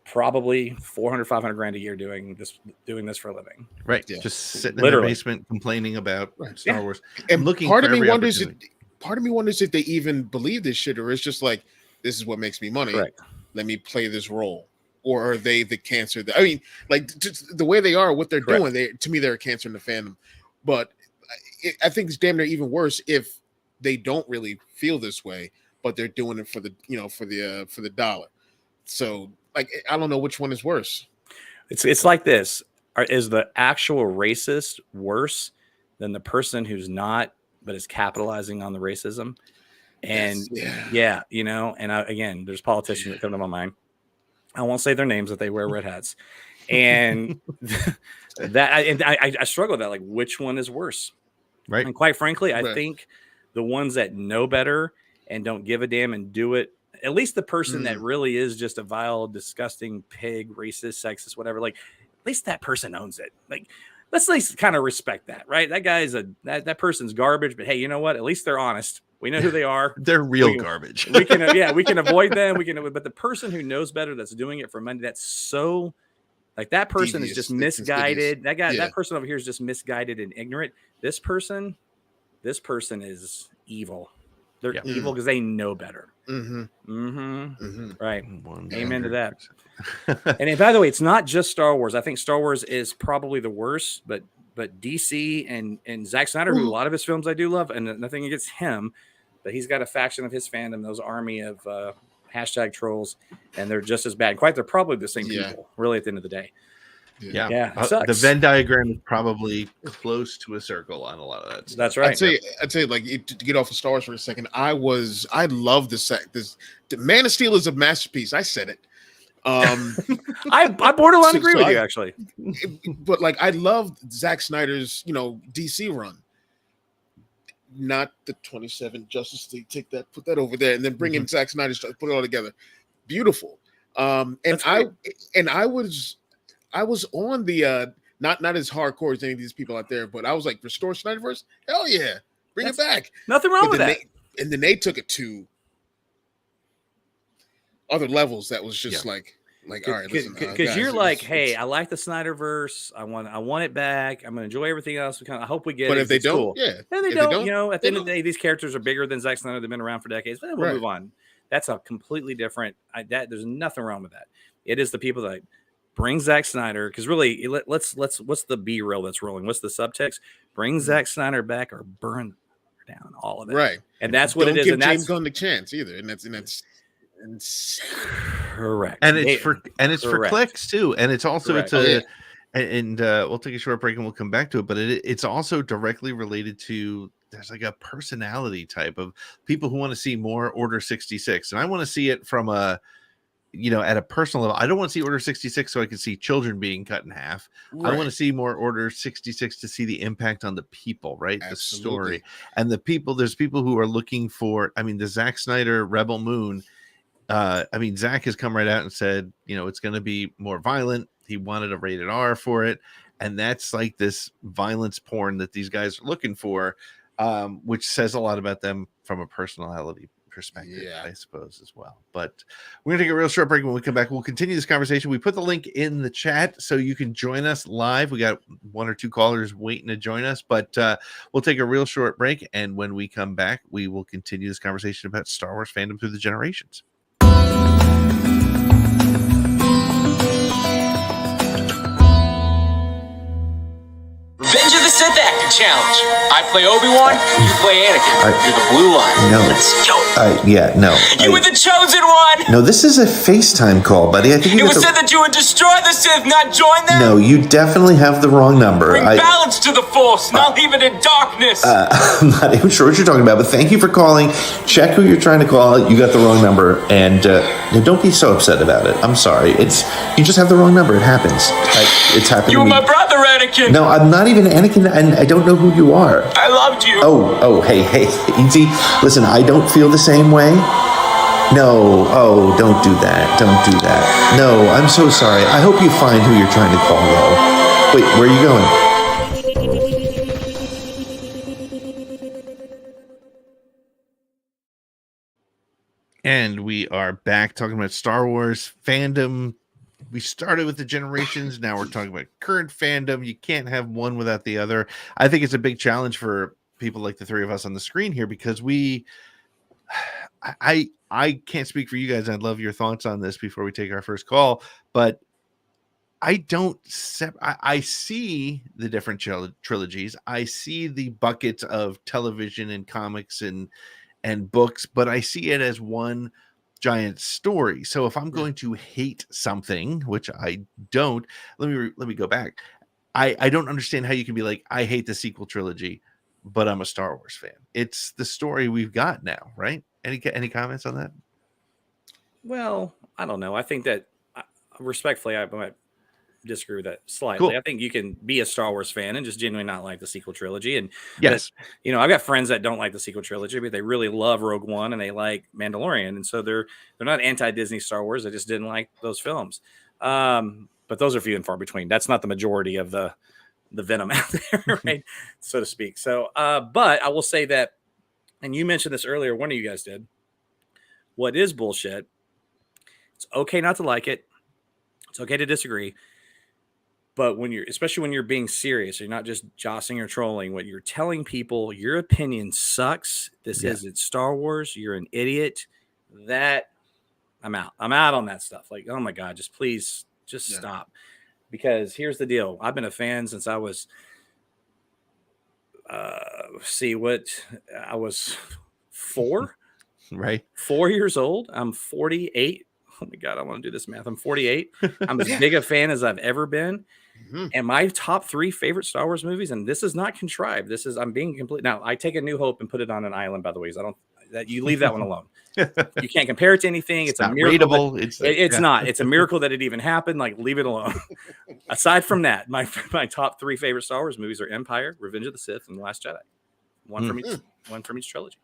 probably 400, 500 grand a year doing this for a living. Right. Yeah. Just sitting in their basement complaining about Star Wars. And looking part of for me wonders opportunity. if they even believe this shit, or it's just like, this is what makes me money. Let me play this role. Or are they the cancer? I mean, like just the way they are, what they're doing, to me, they're a cancer in the fandom. But I think it's damn near even worse if they don't really feel this way, but they're doing it for the dollar. So, like, I don't know which one is worse. It's like this: is the actual racist worse than the person who's not, but is capitalizing on the racism? And and again, there's politicians that come to my mind. I won't say their names, that they wear red hats, and I struggle with that. Like, which one is worse? Right. And quite frankly, I think the ones that know better and don't give a damn and do it. At least the person that really is just a vile, disgusting pig, racist, sexist, whatever. Like, at least that person owns it. Like, let's at least kind of respect that, right? That guy's that person's garbage. But hey, you know what? At least they're honest. We know who they are. They're real garbage. We can avoid them. But the person who knows better, that's doing it for money, that's so like that person is just misguided. That person over here is just misguided and ignorant. This person is evil. They're evil because they know better. Right. Amen to that. And by the way, it's not just Star Wars. I think Star Wars is probably the worst, but DC and Zack Snyder, who a lot of his films I do love, and nothing against him, but he's got a faction of his fandom, those army of hashtag trolls, and they're just as bad. They're probably the same people, really, at the end of the day. Yeah. The Venn diagram is probably close to a circle on a lot of that stuff. That's right. I'd say like to get off of Star Wars for a second, I love this Man of Steel is a masterpiece. I said it. I borderline agree with you, actually. But like, I love Zack Snyder's DC run. Not the 27 Justice League. Put that over there, and then bring in Zack Snyder's, put it all together. Beautiful. And I was on the not as hardcore as any of these people out there, but I was like, restore Snyderverse. Hell yeah, bring it back. Nothing wrong with that. And then they took it to other levels. That was just like all right, listen, because you're like, hey, I like the Snyderverse. I want it back. I'm gonna enjoy everything else. I hope we get it. But if they don't, cool. And they don't. At the end of the day, these characters are bigger than Zack Snyder. They've been around for decades. But we'll move on. That's a completely different. There's nothing wrong with that. It is the people that bring Zack Snyder, because really, let's what's the B-reel that's rolling? What's the subtext? Bring Zack Snyder back or burn down all of it. Right. And that's what it is. And James Gunn the chance either. And that's correct. And it's for clicks too. And it's also And we'll take a short break and we'll come back to it. But it's also directly related to, there's like a personality type of people who want to see more Order 66. And I want to see it from a, at a personal level. I don't want to see Order 66 so I can see children being cut in half. Right. I want to see more Order 66 to see the impact on the people, right? Absolutely. The story. And the people, there's people who are looking for, the Zack Snyder Rebel Moon. Zack has come right out and said, it's going to be more violent. He wanted a rated R for it. And that's like this violence porn that these guys are looking for, which says a lot about them from a personality perspective, I suppose, as well. But we're gonna take a real short break. When we come back, we'll continue this conversation. We put the link in the chat so you can join us live. We got 1 or 2 callers waiting to join us, but we'll take a real short break, and when we come back, we will continue this conversation about Star Wars fandom through the generations. Revenge of the Sith acting challenge. I play Obi-Wan, you play Anakin. You're the blue line. No. Let's go. No. You were the chosen one. No, this is a FaceTime call, buddy. I think It was said that you would destroy the Sith, not join them. No, you definitely have the wrong number. Bring balance to the Force, not leave it in darkness. I'm not even sure what you're talking about, but thank you for calling. Check who you're trying to call. You got the wrong number, and don't be so upset about it. I'm sorry. You just have the wrong number. It happens. It's happened. You were my brother, Anakin. No, I'm not even Anakin, and I don't know who you are. I loved you. Oh, hey, easy. Listen, I don't feel the same way. No, don't do that. Don't do that. No, I'm so sorry. I hope you find who you're trying to call, though. Wait, where are you going? And we are back talking about Star Wars fandom. We started with the generations. Now we're talking about current fandom. You can't have one without the other. I think it's a big challenge for people like the three of us on the screen here, because I can't speak for you guys. I'd love your thoughts on this before we take our first call, but I see the different trilogies. I see the buckets of television and comics and books, but I see it as one giant story. So if I'm going to hate something, which I don't, let me go back. I don't understand how you can be like, I hate the sequel trilogy, but I'm a Star Wars fan. It's the story we've got now, right? Any comments on that? Well, I don't know. I think that respectfully, I might disagree with that slightly. Cool. I think you can be a Star Wars fan and just genuinely not like the sequel trilogy. And yes, I've got friends that don't like the sequel trilogy, but they really love Rogue One and they like Mandalorian, and so they're not anti-Disney Star Wars. They just didn't like those films. But those are few and far between. That's not the majority of the venom out there, right, so to speak. So, but I will say that, and you mentioned this earlier, one of you guys did. What is bullshit? It's okay not to like it. It's okay to disagree. But especially when you're being serious, you're not just jostling or trolling. What you're telling people, your opinion sucks. This isn't Star Wars. You're an idiot. I'm out. I'm out on that stuff. Like, oh my God, please stop. Because here's the deal. I've been a fan since I was, I was 4. Right. 4 years old. I'm 48. Oh my God, I want to do this math. I'm 48. I'm as big a fan as I've ever been. Mm-hmm. And my top 3 favorite Star Wars movies, and this is not contrived. I'm being complete. Now, I take A New Hope and put it on an island, by the way. You leave that one alone. You can't compare it to anything. It's a miracle. It's not. It's a miracle that it even happened. Like, leave it alone. Aside from that, my top 3 favorite Star Wars movies are Empire, Revenge of the Sith, and The Last Jedi. One from each trilogy.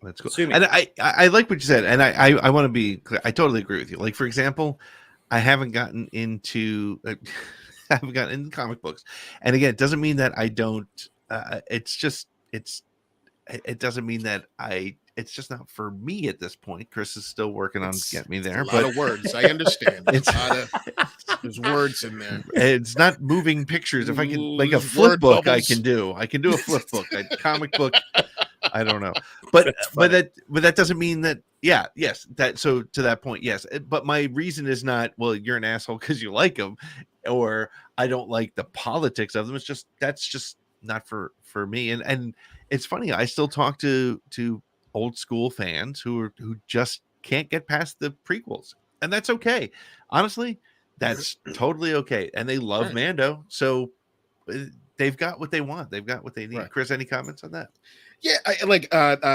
That's cool. And I like what you said, and I want to be clear. I totally agree with you. Like, for example, I haven't gotten into comic books, and again, it doesn't mean that I don't. It doesn't mean that it's just not for me at this point. Chris is still working on getting me there. A lot of words. I understand. There's words in there. It's not moving pictures. If I can, like a flip book, bubbles. I can do a flip book, a comic book. I don't know, but that doesn't mean that. Yeah, yes. So to that point, yes. But my reason is not, well, you're an asshole because you like them, or I don't like the politics of them. It's just that's just not for me. And it's funny. I still talk to old school fans who just can't get past the prequels, and that's okay. Honestly, That's totally okay. And they love Right. Mando. So they've got what they want. They've got what they need. Right. Chris, any comments on that? Yeah,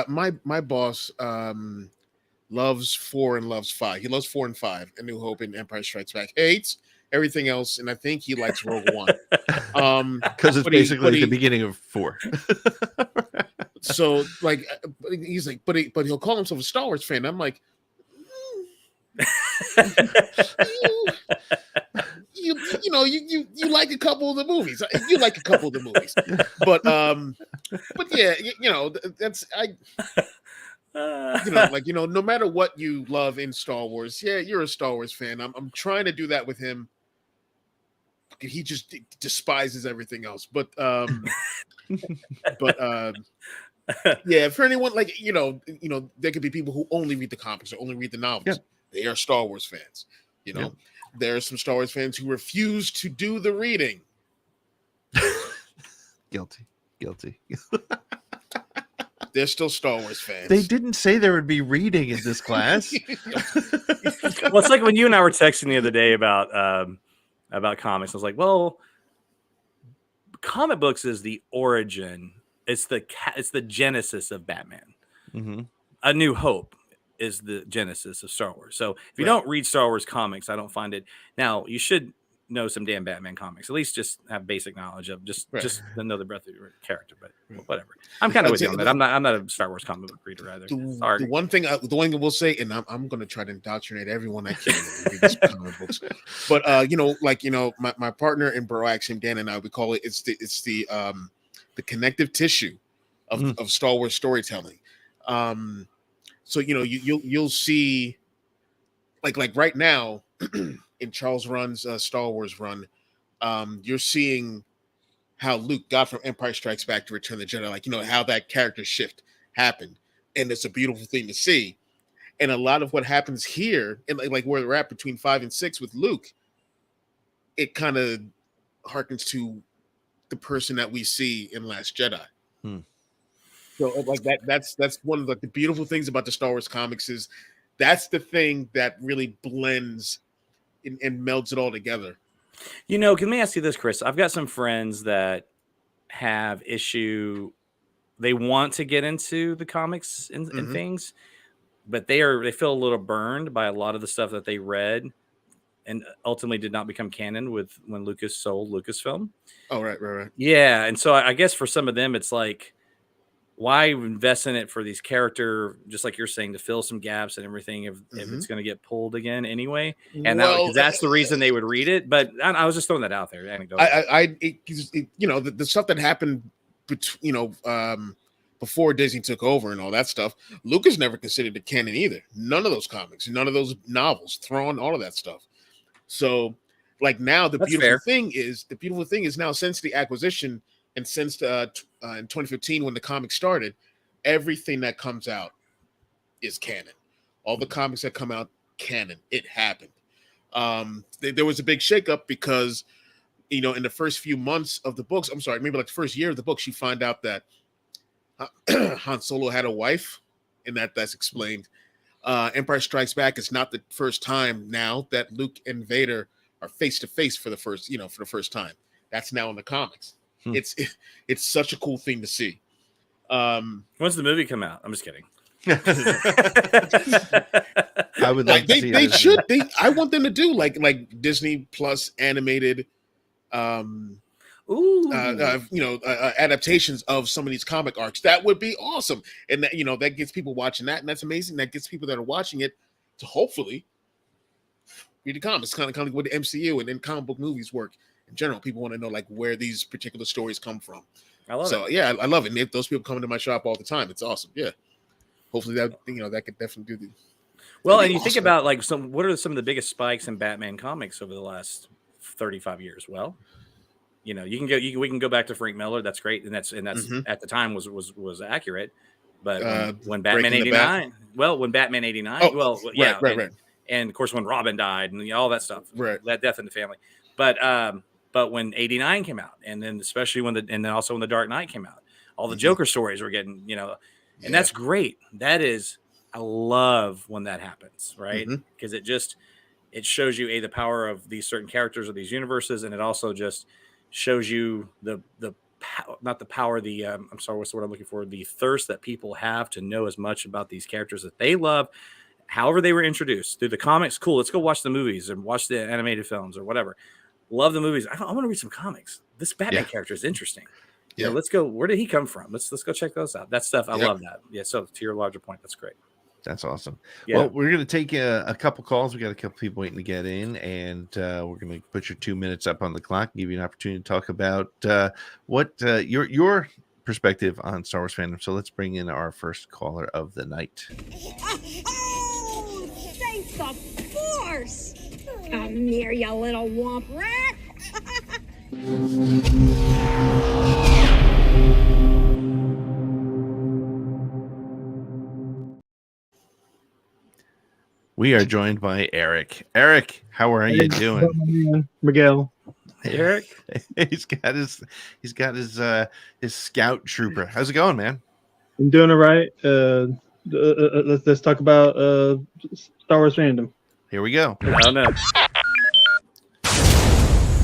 my boss loves 4 and loves 5. He loves 4 and 5, A New Hope and Empire Strikes Back. Hates everything else, and I think he likes Rogue One. Because it's basically the beginning of 4. So like he's like, but he'll call himself a Star Wars fan. I'm like, you like a couple of the movies. You like a couple of the movies, but yeah, that's no matter what you love in Star Wars, yeah, you're a Star Wars fan. I'm trying to do that with him. He just despises everything else, but yeah, for anyone there could be people who only read the comics or only read the novels. Yeah. They are Star Wars fans. There are some Star Wars fans who refuse to do the reading. Guilty. They're still Star Wars fans. They didn't say there would be reading in this class. Well, it's like when you and I were texting the other day about comics. I was like, well, comic books is the origin. It's the genesis of Batman. Mm-hmm. A New Hope is the genesis of Star Wars. So if you don't read Star Wars comics, I don't find it. Now you should know some damn Batman comics. At least just have basic knowledge of just to know the breadth of your character. But whatever. I'm kind of with you on that. I'm not a Star Wars comic book reader either. The one thing I will say, and I'm going to try to indoctrinate everyone I can to read these comic books. But my partner in Bro Axiom, Dan, and I, we call it it's the connective tissue of Star Wars storytelling. So you'll see like right now in Charles Run's Star Wars run, you're seeing how Luke got from Empire Strikes Back to Return of the Jedi, how that character shift happened, and it's a beautiful thing to see. And a lot of what happens here, and like where we're at between 5 and 6 with Luke, it kind of harkens to the person that we see in Last Jedi. So like that's one of the beautiful things about the Star Wars comics is that's the thing that really blends and melds it all together. Let me ask you this, Chris. I've got some friends that have issue. They want to get into the comics and things, but they feel a little burned by a lot of the stuff that they read and ultimately did not become canon when Lucas sold Lucasfilm. Oh, right. Yeah. And so I guess for some of them, it's like, why invest in it for these character, just like you're saying, to fill some gaps and everything if it's going to get pulled again anyway? And that's the reason they would read it. But I was just throwing that out there. The stuff that happened, before Disney took over and all that stuff, Lucas never considered it canon either. None of those comics, none of those novels, Thrawn, all of that stuff. So, like now, the beautiful thing is now since the acquisition. And since in 2015, when the comic started, everything that comes out is canon. All the comics that come out, canon. It happened. There was a big shakeup because, in the first few months of the books, maybe like the first year of the books, you find out that Han Solo had a wife, and that's explained. Empire Strikes Back is not the first time now that Luke and Vader are face to face for the first time. That's now in the comics. It's such a cool thing to see. When's the movie come out? I'm just kidding. I would like to see they should. I want them to do like Disney Plus animated, adaptations of some of these comic arcs. That would be awesome, and that gets people watching that, and that's amazing. That gets people that are watching it to hopefully read the comics, kind of like what the MCU and then comic book movies work. In general, people want to know like where these particular stories come from. I love it. So yeah, I love it. And if those people come into my shop all the time, it's awesome. Yeah, hopefully that that could definitely do the. Well, and you think about like what are some of the biggest spikes in Batman comics over the last 35 years? Well, we can go back to Frank Miller. That's great, and that's at the time was accurate. But when Batman 89, right. And of course when Robin died and all that stuff, right? That Death in the Family, But when 89 came out, and then especially when the Dark Knight came out, all the Joker stories were getting, and that's great. I love when that happens, right? Because it shows you the power of these certain characters or these universes, and it also just shows you the not the power, I'm sorry, what's the word I'm looking for? The thirst that people have to know as much about these characters that they love, however they were introduced through the comics. Cool, let's go watch the movies and watch the animated films or whatever. Love the movies. I want to read some comics. This Batman character is interesting. Yeah, let's go. Where did he come from? Let's go check those out. That stuff, I love that. Yeah. So to your larger point, that's great. That's awesome. Yeah. Well, we're going to take a couple calls. We got a couple people waiting to get in, and we're going to put your 2 minutes up on the clock and give you an opportunity to talk about what your perspective on Star Wars fandom. So let's bring in our first caller of the night. Oh, thank the Force! Come here, you little womp rat! We are joined by Eric. Eric, how are you doing? Miguel. Eric, he's got his scout trooper. How's it going, man? I'm doing all right. Let's talk about Star Wars fandom. Here we go. Oh no.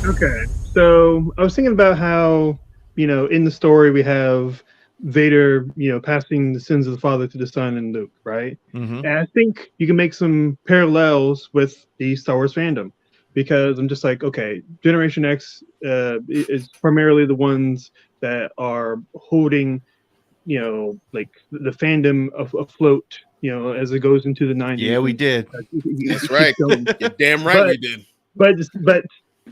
Okay, so I was thinking about how, in the story we have Vader, passing the sins of the father to the son and Luke, right? Mm-hmm. And I think you can make some parallels with the Star Wars fandom, because I'm just like, okay, Generation X is primarily the ones that are holding, like the fandom afloat, as it goes into the 90s. Yeah, we did. That's right. You're damn right we did. But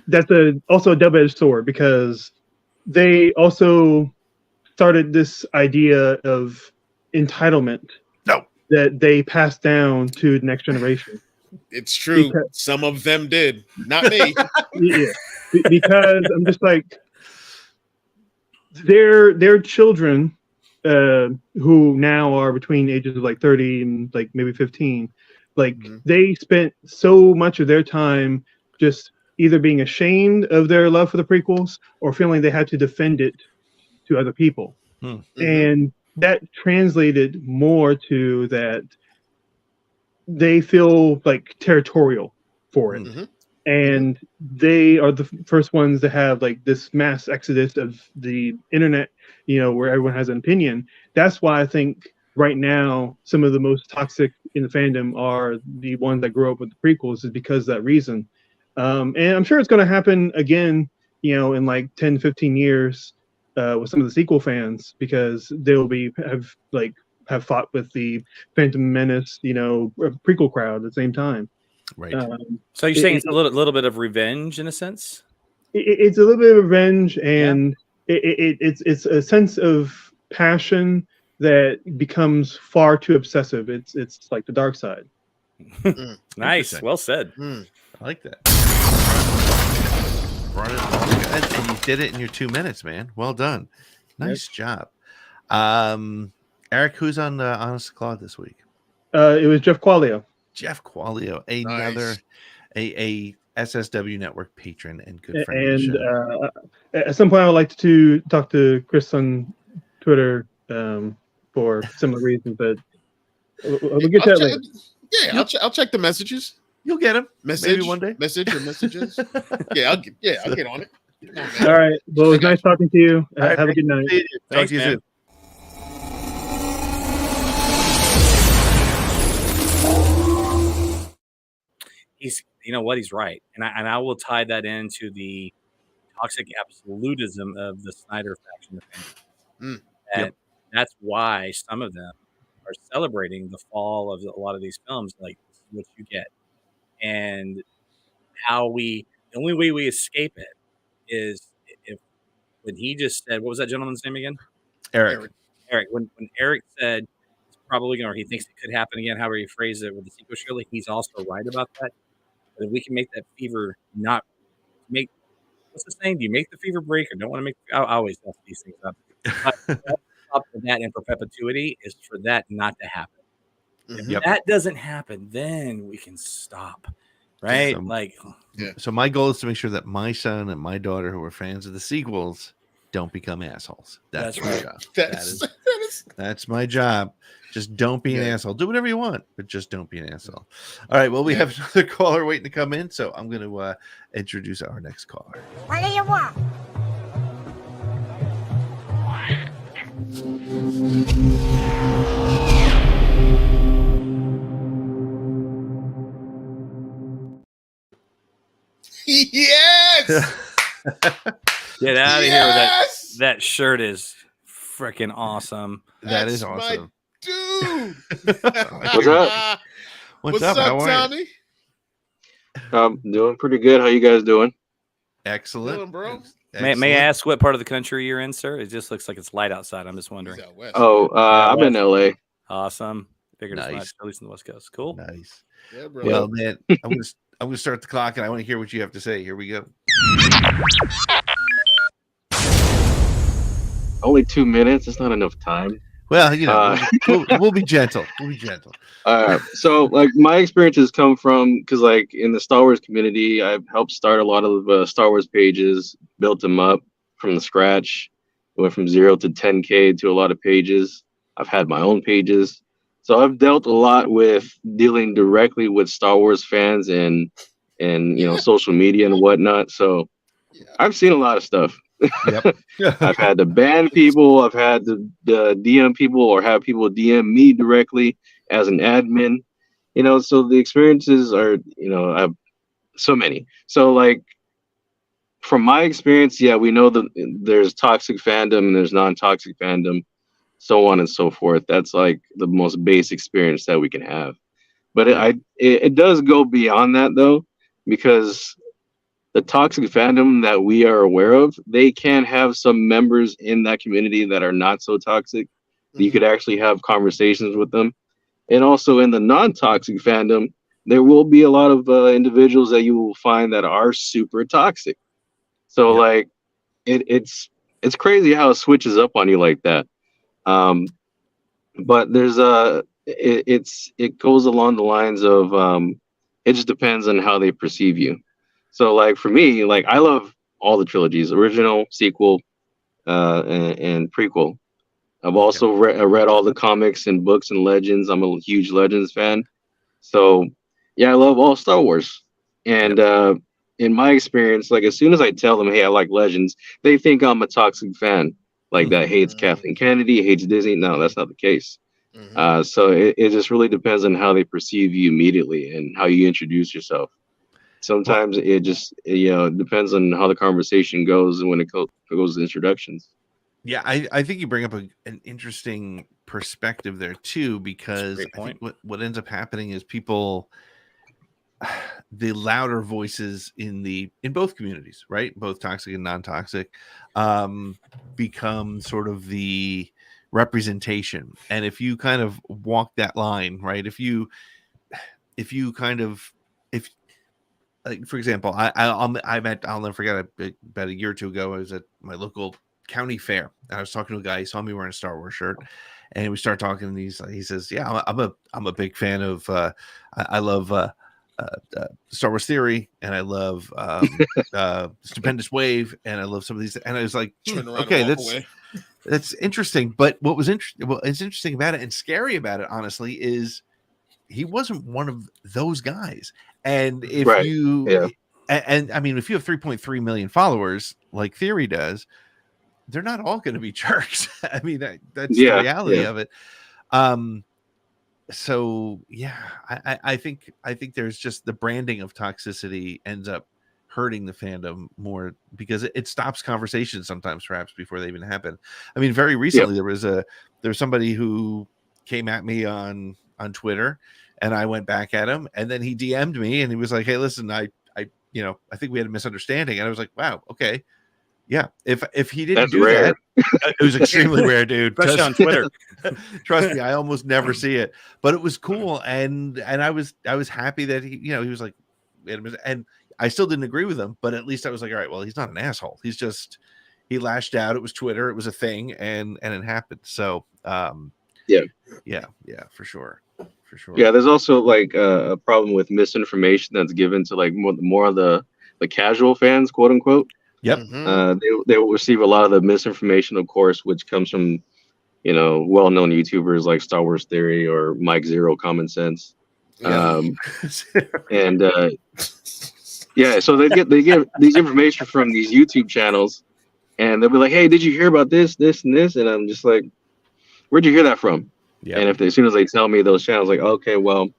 that's also a double-edged sword, because they also started this idea of entitlement that they passed down to the next generation. It's true. Some of them did, not me. Yeah, because I'm just like, their children who now are between ages of like 30 and like maybe 15, like they spent so much of their time just either being ashamed of their love for the prequels or feeling they had to defend it to other people. And that translated more to that they feel like territorial for it. And they are the first ones to have like this mass exodus of the internet, where everyone has an opinion. That's why I think right now some of the most toxic in the fandom are the ones that grew up with the prequels, is because of that reason. And I'm sure it's going to happen again, in like 10, 15 years with some of the sequel fans, because they'll have fought with the Phantom Menace, prequel crowd at the same time. Right. So you're saying it's a little bit of revenge in a sense? It's a little bit of revenge, and it's a sense of passion that becomes far too obsessive. It's like the dark side. Nice. Well said. I like that. Brought it all, and you did it in your 2 minutes, man. Well done. Nice job. Eric, who's on Honest to Claude this week? It was Jeff Quaglio. Jeff Quaglio, another a SSW Network patron and good friend of the show. At some point, I would like to talk to Chris on Twitter for similar reasons, but we'll get to that later. Yeah, I'll check the messages. You'll get them. Maybe one day. Message or messages. I'll get on it. All right. Well, it was nice talking to you. Have a good night. Talk to you soon. He's right, and I will tie that into the toxic absolutism of the Snyder faction. That's why some of them are celebrating the fall of a lot of these films. Like, this is what you get, and the only way we escape it is when he just said, what was that gentleman's name again? Eric. When Eric said it's probably going, or he thinks it could happen again, however he phrased it with the sequel trilogy, he's also right about that. But if we can make that fever not make, what's the saying? Do you make the fever break or don't want to make? I always mess these things up. But up to that in perpetuity is for that not to happen. If that doesn't happen, then we can stop. Right? So my goal is to make sure that my son and my daughter, who are fans of the sequels, don't become assholes. That's my job. That is That's my job. Just don't be an asshole. Do whatever you want, but just don't be an asshole. All right. Well, we have another caller waiting to come in, so I'm going to introduce our next caller. What do you want? Yes. Get out of here with that. That shirt is freaking awesome. That is awesome. Dude. What's up? What's up, How are Tommy? Doing pretty good. How you guys doing? Excellent. Doing, bro? May I ask what part of the country you're in, sir? It just looks like it's light outside. I'm just wondering. Oh, I'm in LA. Awesome. Figured as Nice. much, at least in the West Coast. Cool. Nice. Yeah, bro. Well, man, I'm going to start the clock, and I want to hear what you have to say. Here we go. Only 2 minutes. It's not enough time. Well, you know, we'll be gentle. We'll be gentle. So, like, my experiences come from because, like, in the Star Wars community, I've helped start a lot of Star Wars pages, built them up from the scratch, went from 0 to 10K to a lot of pages. I've had my own pages, so I've dealt a lot with dealing directly with Star Wars fans and social media and whatnot. So, I've seen a lot of stuff. Yep. I've had to ban people. I've had to DM people or have people DM me directly as an admin. So the experiences are, I've so many. So like from my experience, we know that there's toxic fandom and there's non-toxic fandom, so on and so forth. That's like the most base experience that we can have. But it does go beyond that though, because the toxic fandom that we are aware of, they can have some members in that community that are not so toxic. You could actually have conversations with them. And also in the non-toxic fandom, there will be a lot of individuals that you will find that are super toxic. So like it's crazy how it switches up on you like that. But there's it goes along the lines of it just depends on how they perceive you. So like for me, like I love all the trilogies, original, sequel, and prequel. I've also read all the comics and books and Legends. I'm a huge Legends fan. So I love all Star Wars. And in my experience, like as soon as I tell them, hey, I like Legends, they think I'm a toxic fan. Like that hates Kathleen Kennedy, hates Disney. No, that's not the case. So it just really depends on how they perceive you immediately and how you introduce yourself. Sometimes it just depends on how the conversation goes and when it goes to introductions. Yeah, I think you bring up an interesting perspective there too, because I think what ends up happening is people, the louder voices in both communities, right, both toxic and non-toxic, become sort of the representation. And if you kind of walk that line, right, if you like, for example, I'll never forget about a year or two ago, I was at my local county fair and I was talking to a guy. He saw me wearing a Star Wars shirt and we started talking and he says, yeah, I'm a big fan of I love Star Wars Theory and I love Stupendous Wave and I love some of these, and I was like, okay, that's interesting. But what is interesting about it and scary about it, honestly, is he wasn't one of those guys. And if and I mean, if you have 3.3 million followers like Theory does, they're not all going to be jerks. I mean, that's the reality of it. So I think there's just the branding of toxicity ends up hurting the fandom more because it stops conversations sometimes, perhaps before they even happen. I mean, very recently there was somebody who came at me on Twitter. And I went back at him, and then he DM'd me, and he was like, "Hey, listen, I think we had a misunderstanding." And I was like, "Wow, okay, yeah." If he didn't do that, it was extremely rare, dude. Especially on Twitter. Trust me, I almost never see it, but it was cool, and I was happy that he was like, and I still didn't agree with him, but at least I was like, all right, well, he's not an asshole. He lashed out. It was Twitter. It was a thing, and it happened. So, yeah, for sure. Yeah, there's also like a problem with misinformation that's given to like more of the casual fans, quote unquote. Yep. They will receive a lot of the misinformation, of course, which comes from well-known YouTubers like Star Wars Theory or Mike Zero Common Sense. Yeah. And so they get these information from these YouTube channels, and they'll be like, "Hey, did you hear about this, this, and this?" And I'm just like, "Where'd you hear that from?" Yeah. And as soon as they tell me those channels, like, okay, well,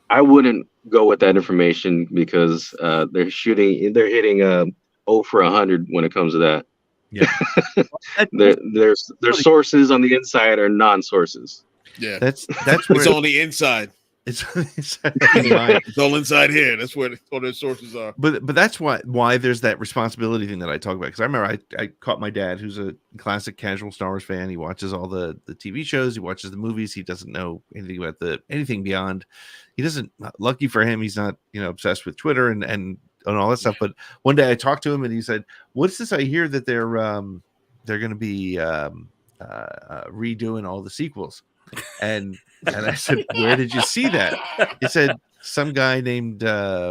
I wouldn't go with that information because they're hitting 0 for 100 when it comes to that. Yeah. Their sources on the inside are non-sources. Yeah, that's it's on the inside. It's It's all inside here. That's where all their sources are. But that's why there's that responsibility thing that I talk about. Because I remember I caught my dad, who's a classic casual Star Wars fan. He watches all the TV shows. He watches the movies. He doesn't know anything about anything beyond. He doesn't. Lucky for him, he's not obsessed with Twitter and all that stuff. But one day I talked to him and he said, "What's this? I hear that they're going to be redoing all the sequels." And I said, "Where did you see that?" He said, "Some guy named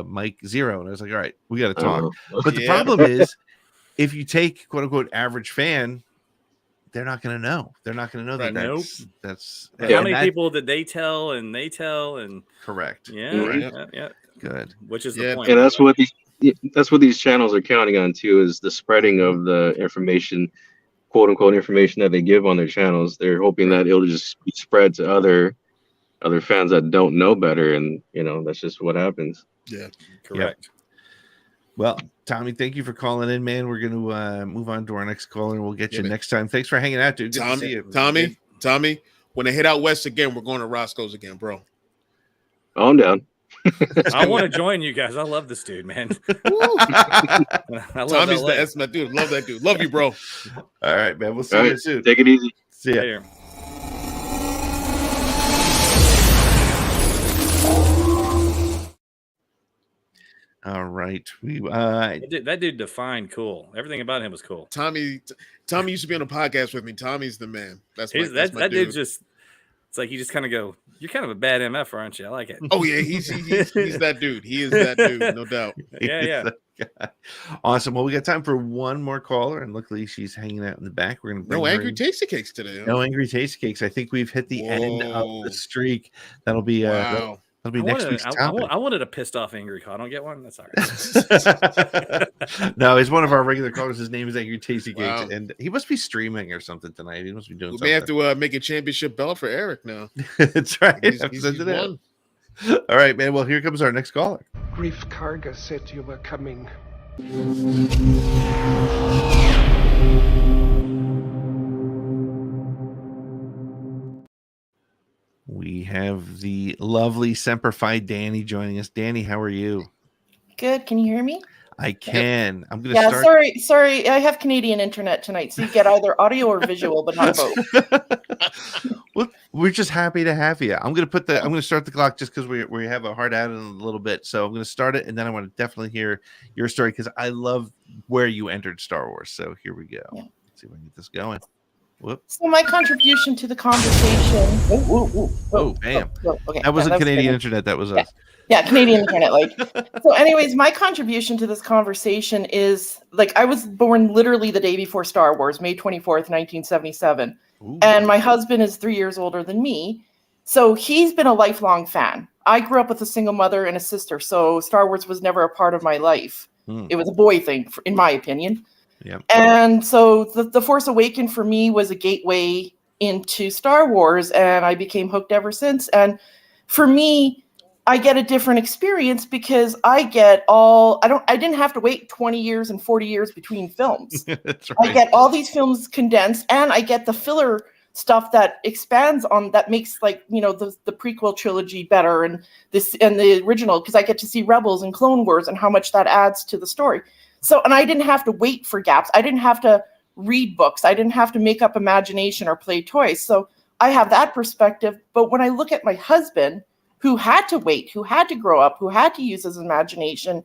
Mike Zero." And I was like, "All right, we got to talk." But the problem is, if you take "quote unquote" average fan, they're not going to know. They're not going to know that. That's how many people did they tell? And correct. Yeah. Good. Which is the point. And that's what these channels are counting on too, is the spreading of the information, quote unquote information that they give on their channels. They're hoping that it'll just be spread to other fans that don't know better, and that's just what happens. Yeah, correct. Yep. Well, Tommy, thank you for calling in, man. We're going to move on to our next caller, and we'll get you next time. Thanks for hanging out, dude. Good to see you. Tommy, when they hit out west again, we're going to Roscoe's again, bro. Oh, I'm down. I want to join you guys. I love this dude, man. Tommy's that's my dude. Love that dude. Love you, bro. All right, man. We'll see you soon. Take it easy. See ya. All right. That dude defined cool. Everything about him was cool. Tommy used to be on a podcast with me. Tommy's the man. That's my that dude. dude just. It's like you just kind of go, "You're kind of a bad MF, aren't you?" I like it. Oh yeah, he's that dude. He is that dude, no doubt. Yeah. Awesome. Well, we got time for one more caller, and luckily she's hanging out in the back. We're gonna bring no angry tasty cakes today. Huh? No angry tasty cakes. I think we've hit the end of the streak. That'll be wow. That'll be next week's topic. I wanted a pissed off angry call. I don't get one. That's all right. No, he's one of our regular callers. His name is Angry Tasty Cakes, Wow. and he must be streaming or something tonight. He must be doing We something. may have to make a championship belt for Eric now. That's right. He's won. All right, man. Well, here comes our next caller. Grief Karga said you were coming. We have the lovely Semper Fi Danny joining us. Danny, how are you? Good. Can you hear me? I can. I'm going to start. Sorry. I have Canadian internet tonight, so you get either audio or visual, but not both. Well, we're just happy to have you. I'm going to start the clock just because we have a hard out in a little bit. So I'm going to start it, and then I want to definitely hear your story because I love where you entered Star Wars. So here we go. Yeah. Let's see if I can get this going. Whoops. So my contribution to the conversation. Bam. Okay. That wasn't Canadian good. internet. That was us. Yeah, Canadian internet. So anyways, my contribution to this conversation is I was born literally the day before Star Wars, May 24th, 1977. Ooh. And my husband is 3 years older than me. So he's been a lifelong fan. I grew up with a single mother and a sister. So Star Wars was never a part of my life. It was a boy thing, in my opinion. Yeah. And so the Force Awakens for me was a gateway into Star Wars, and I became hooked ever since. And for me, I get a different experience because I didn't have to wait 20 years and 40 years between films. That's right. I get all these films condensed, and I get the filler stuff that expands on that makes the prequel trilogy better and the original, because I get to see Rebels and Clone Wars and how much that adds to the story. So, and I didn't have to wait for gaps. I didn't have to read books. I didn't have to make up imagination or play toys. So I have that perspective. But when I look at my husband, who had to wait, who had to grow up, who had to use his imagination,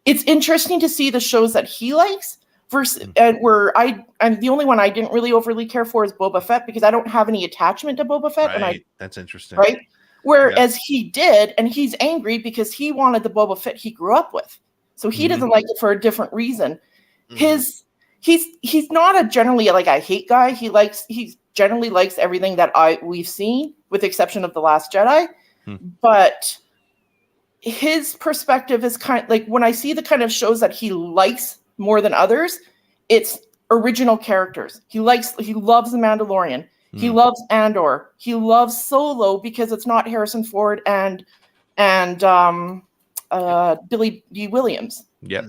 it's interesting to see the shows that he likes versus where I'm the only one I didn't really overly care for is Boba Fett, because I don't have any attachment to Boba Fett. Right. And That's interesting. Right. Whereas he did, and he's angry because he wanted the Boba Fett he grew up with. So he doesn't like it for a different reason. He's not a generally a hate guy. He's generally likes everything that we've seen, with the exception of The Last Jedi. But his perspective is kind of like, when I see the kind of shows that he likes more than others, it's original characters. He loves The Mandalorian. He loves Andor. He loves Solo because it's not Harrison Ford and Billy D. Williams. Yep.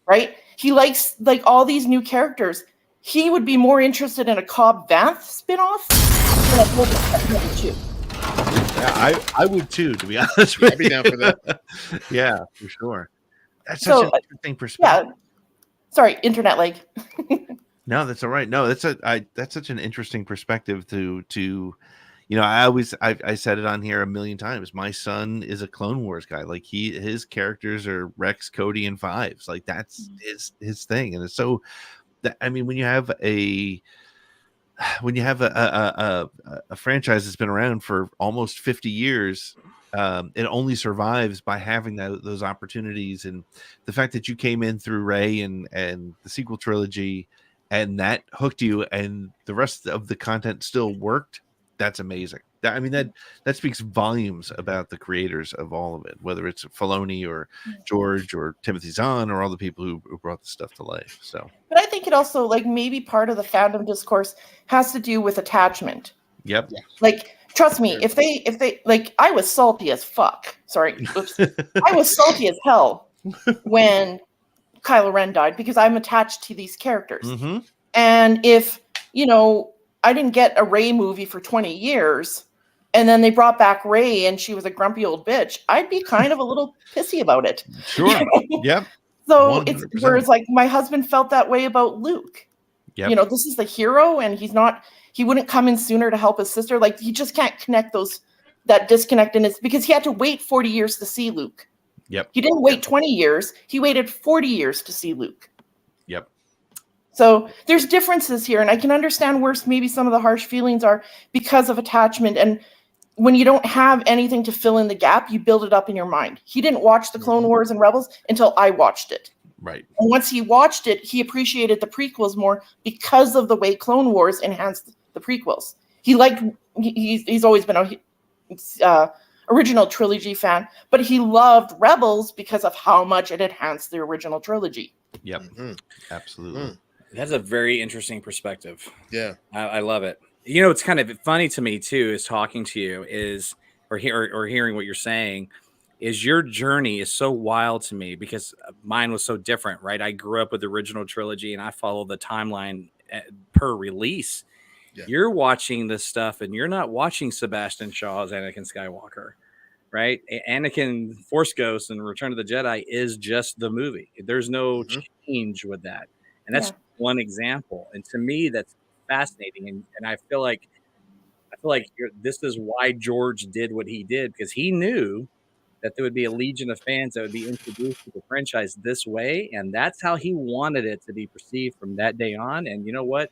Right? He likes like all these new characters. He would be more interested in a Cobb Vanth spinoff than a Boba Fett number 2. Yeah, I would too, to be honest with I'd be down for that. Yeah, for sure. That's such an interesting perspective. Yeah. Sorry, internet lag. No, that's all right. No, that's such an interesting perspective to I said it on here a million times. My son is a Clone Wars guy. Like his characters are Rex, Cody, and Fives. Like that's his thing. And it's so that, I mean, when you have a franchise that's been around for almost 50 years, it only survives by having those opportunities. And the fact that you came in through Rey and the sequel trilogy, and that hooked you, and the rest of the content still worked, that's amazing. That speaks volumes about the creators of all of it, whether it's Filoni or George or Timothy Zahn or all the people who brought the stuff to life. So, but I think it also, like, maybe part of the fandom discourse has to do with attachment. Yep. Like, trust me, if they like, I was salty as fuck. Sorry, oops. I was salty as hell when Kylo Ren died, because I'm attached to these characters. And if, I didn't get a Rey movie for 20 years, and then they brought back Rey and she was a grumpy old bitch, I'd be kind of a little pissy about it. Sure. Yep. So 100%. it's, whereas like my husband felt that way about Luke. Yep. This is the hero, and he wouldn't come in sooner to help his sister. Like, he just can't connect that disconnect, and it's because he had to wait 40 years to see Luke. Yep. He didn't wait 20 years. He waited 40 years to see Luke. Yep. So there's differences here, and I can understand where maybe some of the harsh feelings are because of attachment. And when you don't have anything to fill in the gap, you build it up in your mind. He didn't watch the Clone Wars and Rebels until I watched it. Right. And once he watched it, he appreciated the prequels more because of the way Clone Wars enhanced the prequels. He's always been a original trilogy fan, but he loved Rebels because of how much it enhanced the original trilogy. Yep. Absolutely. That's a very interesting perspective. Yeah. I love it. It's kind of funny to me too, is talking to you or hearing what you're saying, is your journey is so wild to me, because mine was so different, right? I grew up with the original trilogy and I follow the timeline per release. Yeah. You're watching this stuff and you're not watching Sebastian Shaw's Anakin Skywalker, right? Anakin Force Ghost and Return of the Jedi is just the movie. There's no change with that. And that's one example. And to me, that's fascinating. And I feel like this is why George did what he did, because he knew that there would be a legion of fans that would be introduced to the franchise this way. And that's how he wanted it to be perceived from that day on. And you know what?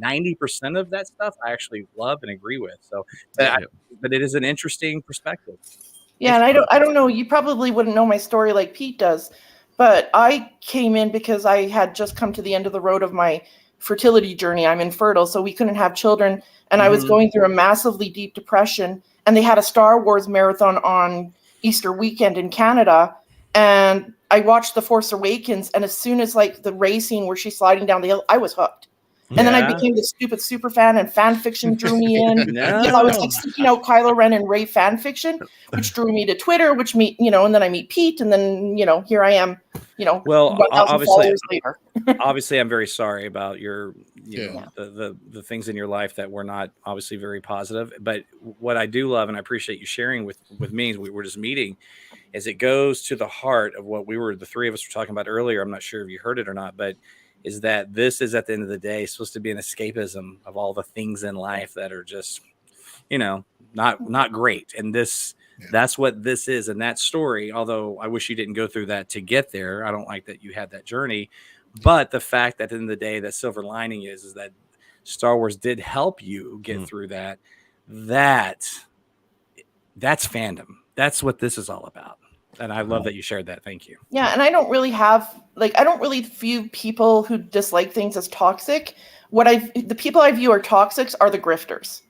90% of that stuff I actually love and agree with. So, but it is an interesting perspective. Yeah, and I don't know. You probably wouldn't know my story like Pete does, but I came in because I had just come to the end of the road of my fertility journey. I'm infertile, so we couldn't have children, and I was going through a massively deep depression. And they had a Star Wars marathon on Easter weekend in Canada, and I watched The Force Awakens. And as soon as like the Rey scene where she's sliding down the hill, I was hooked. And then I became this stupid super fan, and fan fiction drew me in. Because I was like seeking out Kylo Ren and Rey fan fiction, which drew me to Twitter, and then I meet Pete, and then here I am, well, 1,000 followers later. Obviously, I'm very sorry about your the things in your life that were not obviously very positive. But what I do love, and I appreciate you sharing with me, as we were just meeting, is it goes to the heart of what the three of us were talking about earlier. I'm not sure if you heard it or not, but is that this is, at the end of the day, supposed to be an escapism of all the things in life that are just, not great. And that's what this is. And that story, although I wish you didn't go through that to get there, I don't like that you had that journey. But the fact that at the end of the day, that silver lining is that Star Wars did help you get through that's fandom. That's what this is all about. And I love that you shared that. Thank you. Yeah, and I don't really view people who dislike things as toxic. The people I view are toxics are the grifters.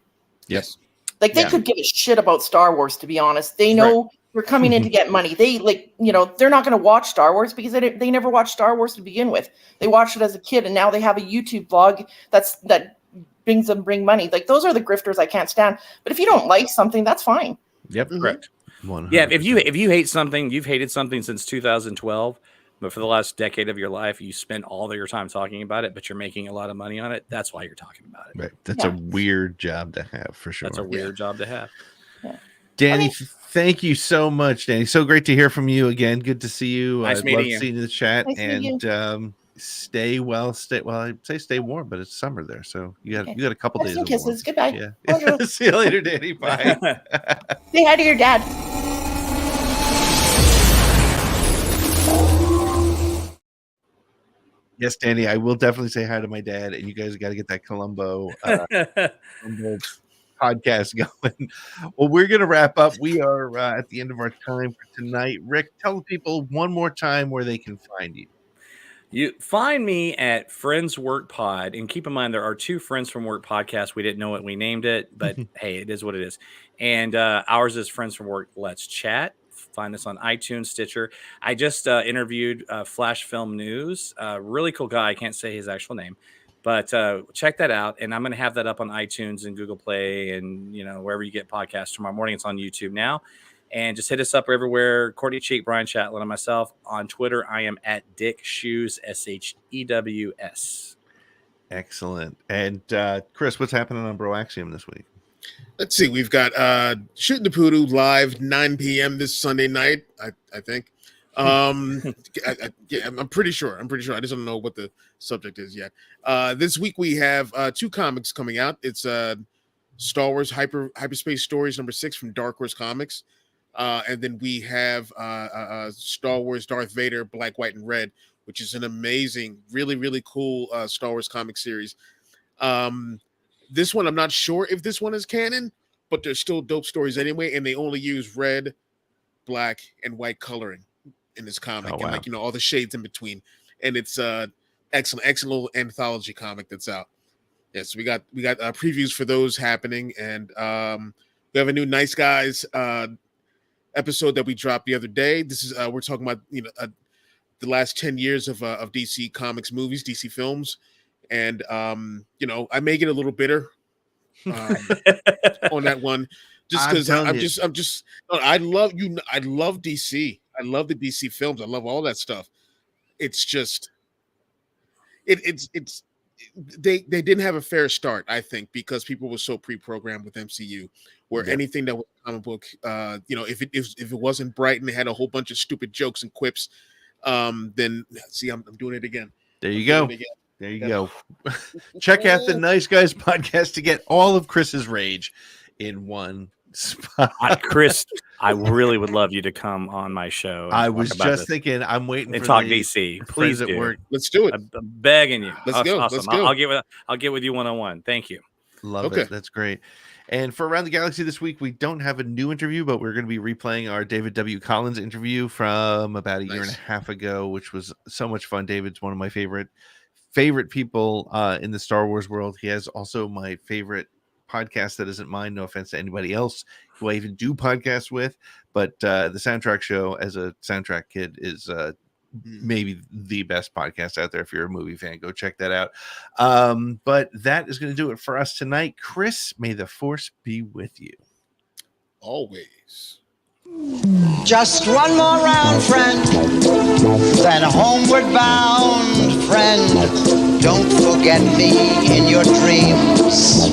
Yes. Like they could give a shit about Star Wars, to be honest. They know you're coming in to get money. They they're not going to watch Star Wars because they never watched Star Wars to begin with. They watched it as a kid, and now they have a YouTube vlog that bring money. Like those are the grifters I can't stand. But if you don't like something, that's fine. Yep, correct. 100%. Yeah, if you hate something, you've hated something since 2012, but for the last decade of your life, you spend all of your time talking about it, but you're making a lot of money on it. That's why you're talking about it. Right. That's a weird job to have, for sure. That's a weird job to have. Yeah. Danny, thank you so much, Danny. So great to hear from you again. Good to see you. Nice meeting you. Seeing you in the chat. Nice meeting And stay well. I'd say stay warm, but it's summer there, so you got a couple days. Some kisses. Goodbye. Yeah. See you later, Danny. Bye. Say hi to your dad. Yes, Danny, I will definitely say hi to my dad, and you guys got to get that Columbo podcast going. Well, we're going to wrap up. We are at the end of our time for tonight. Rick, tell the people one more time where they can find you. You find me at Friends Work Pod, and keep in mind there are 2 Friends from Work podcasts. We didn't know what we named it, but hey, it is what it is. And ours is Friends from Work Let's Chat. Find us on iTunes, Stitcher. I just interviewed Flash Film News, really cool guy. I can't say his actual name, but check that out. And I'm going to have that up on iTunes and Google Play and wherever you get podcasts tomorrow morning. It's on YouTube now. And just hit us up everywhere. Courtney Cheek, Brian Chatlin, and myself. On Twitter, I am at Dick Shews, SHEWS. Excellent. And Chris, what's happening on Bro Axiom this week? Let's see. We've got Shooting the Poodoo live 9 p.m. this Sunday night, I think. I'm pretty sure. I just don't know what the subject is yet. This week we have 2 comics coming out. It's Star Wars Hyperspace Stories #6 from Dark Horse Comics. And then we have Star Wars Darth Vader, Black, White, and Red, which is an amazing, really, really cool Star Wars comic series. This one, I'm not sure if this one is canon, but they're still dope stories anyway, and they only use red, black, and white coloring in this comic, and all the shades in between. And it's excellent little anthology comic that's out. Yes, we got previews for those happening, and we have a new Nice Guys episode that we dropped the other day. This is we're talking about the last 10 years of DC Comics movies, DC films. And I may get a little bitter on that one, just because I love DC. I love the DC films. I love all that stuff. It's just they didn't have a fair start, I think, because people were so pre-programmed with MCU, where anything that was comic book, if it wasn't bright and they had a whole bunch of stupid jokes and quips, then see, I'm doing it again. There you go. There you go. Check out the Nice Guys podcast to get all of Chris's rage in one spot. Chris, I really would love you to come on my show. I was just thinking, I'm waiting and for talk DC. Please at do. work. Let's do it. I'm begging you. Let's go. Awesome. Let's go. I'll get with you one-on-one. Thank you. Love it. That's great. And for Around the Galaxy this week, we don't have a new interview, but we're going to be replaying our David W. Collins interview from about a year and a half ago, which was so much fun. David's one of my favorite people in the Star Wars world. He has also my favorite podcast that isn't mine. No offense to anybody else who I even do podcasts with, but the Soundtrack Show as a soundtrack kid is maybe the best podcast out there. If you're a movie fan, go check that out. But that is going to do it for us tonight. Chris, may the force be with you. Always. Just one more round, friend, then homeward bound, friend. Don't forget me in your dreams.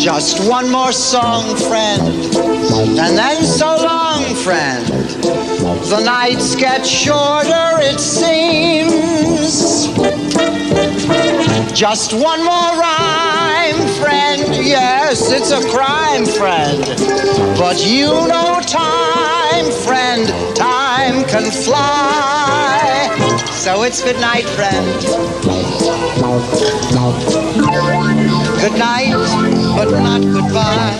Just one more song, friend, and then so long, friend. The nights get shorter, it seems. Just one more rhyme, friend. Yes, it's a crime, friend. But you know time, friend. Time can fly. So it's good night, friend. Good night, but not goodbye.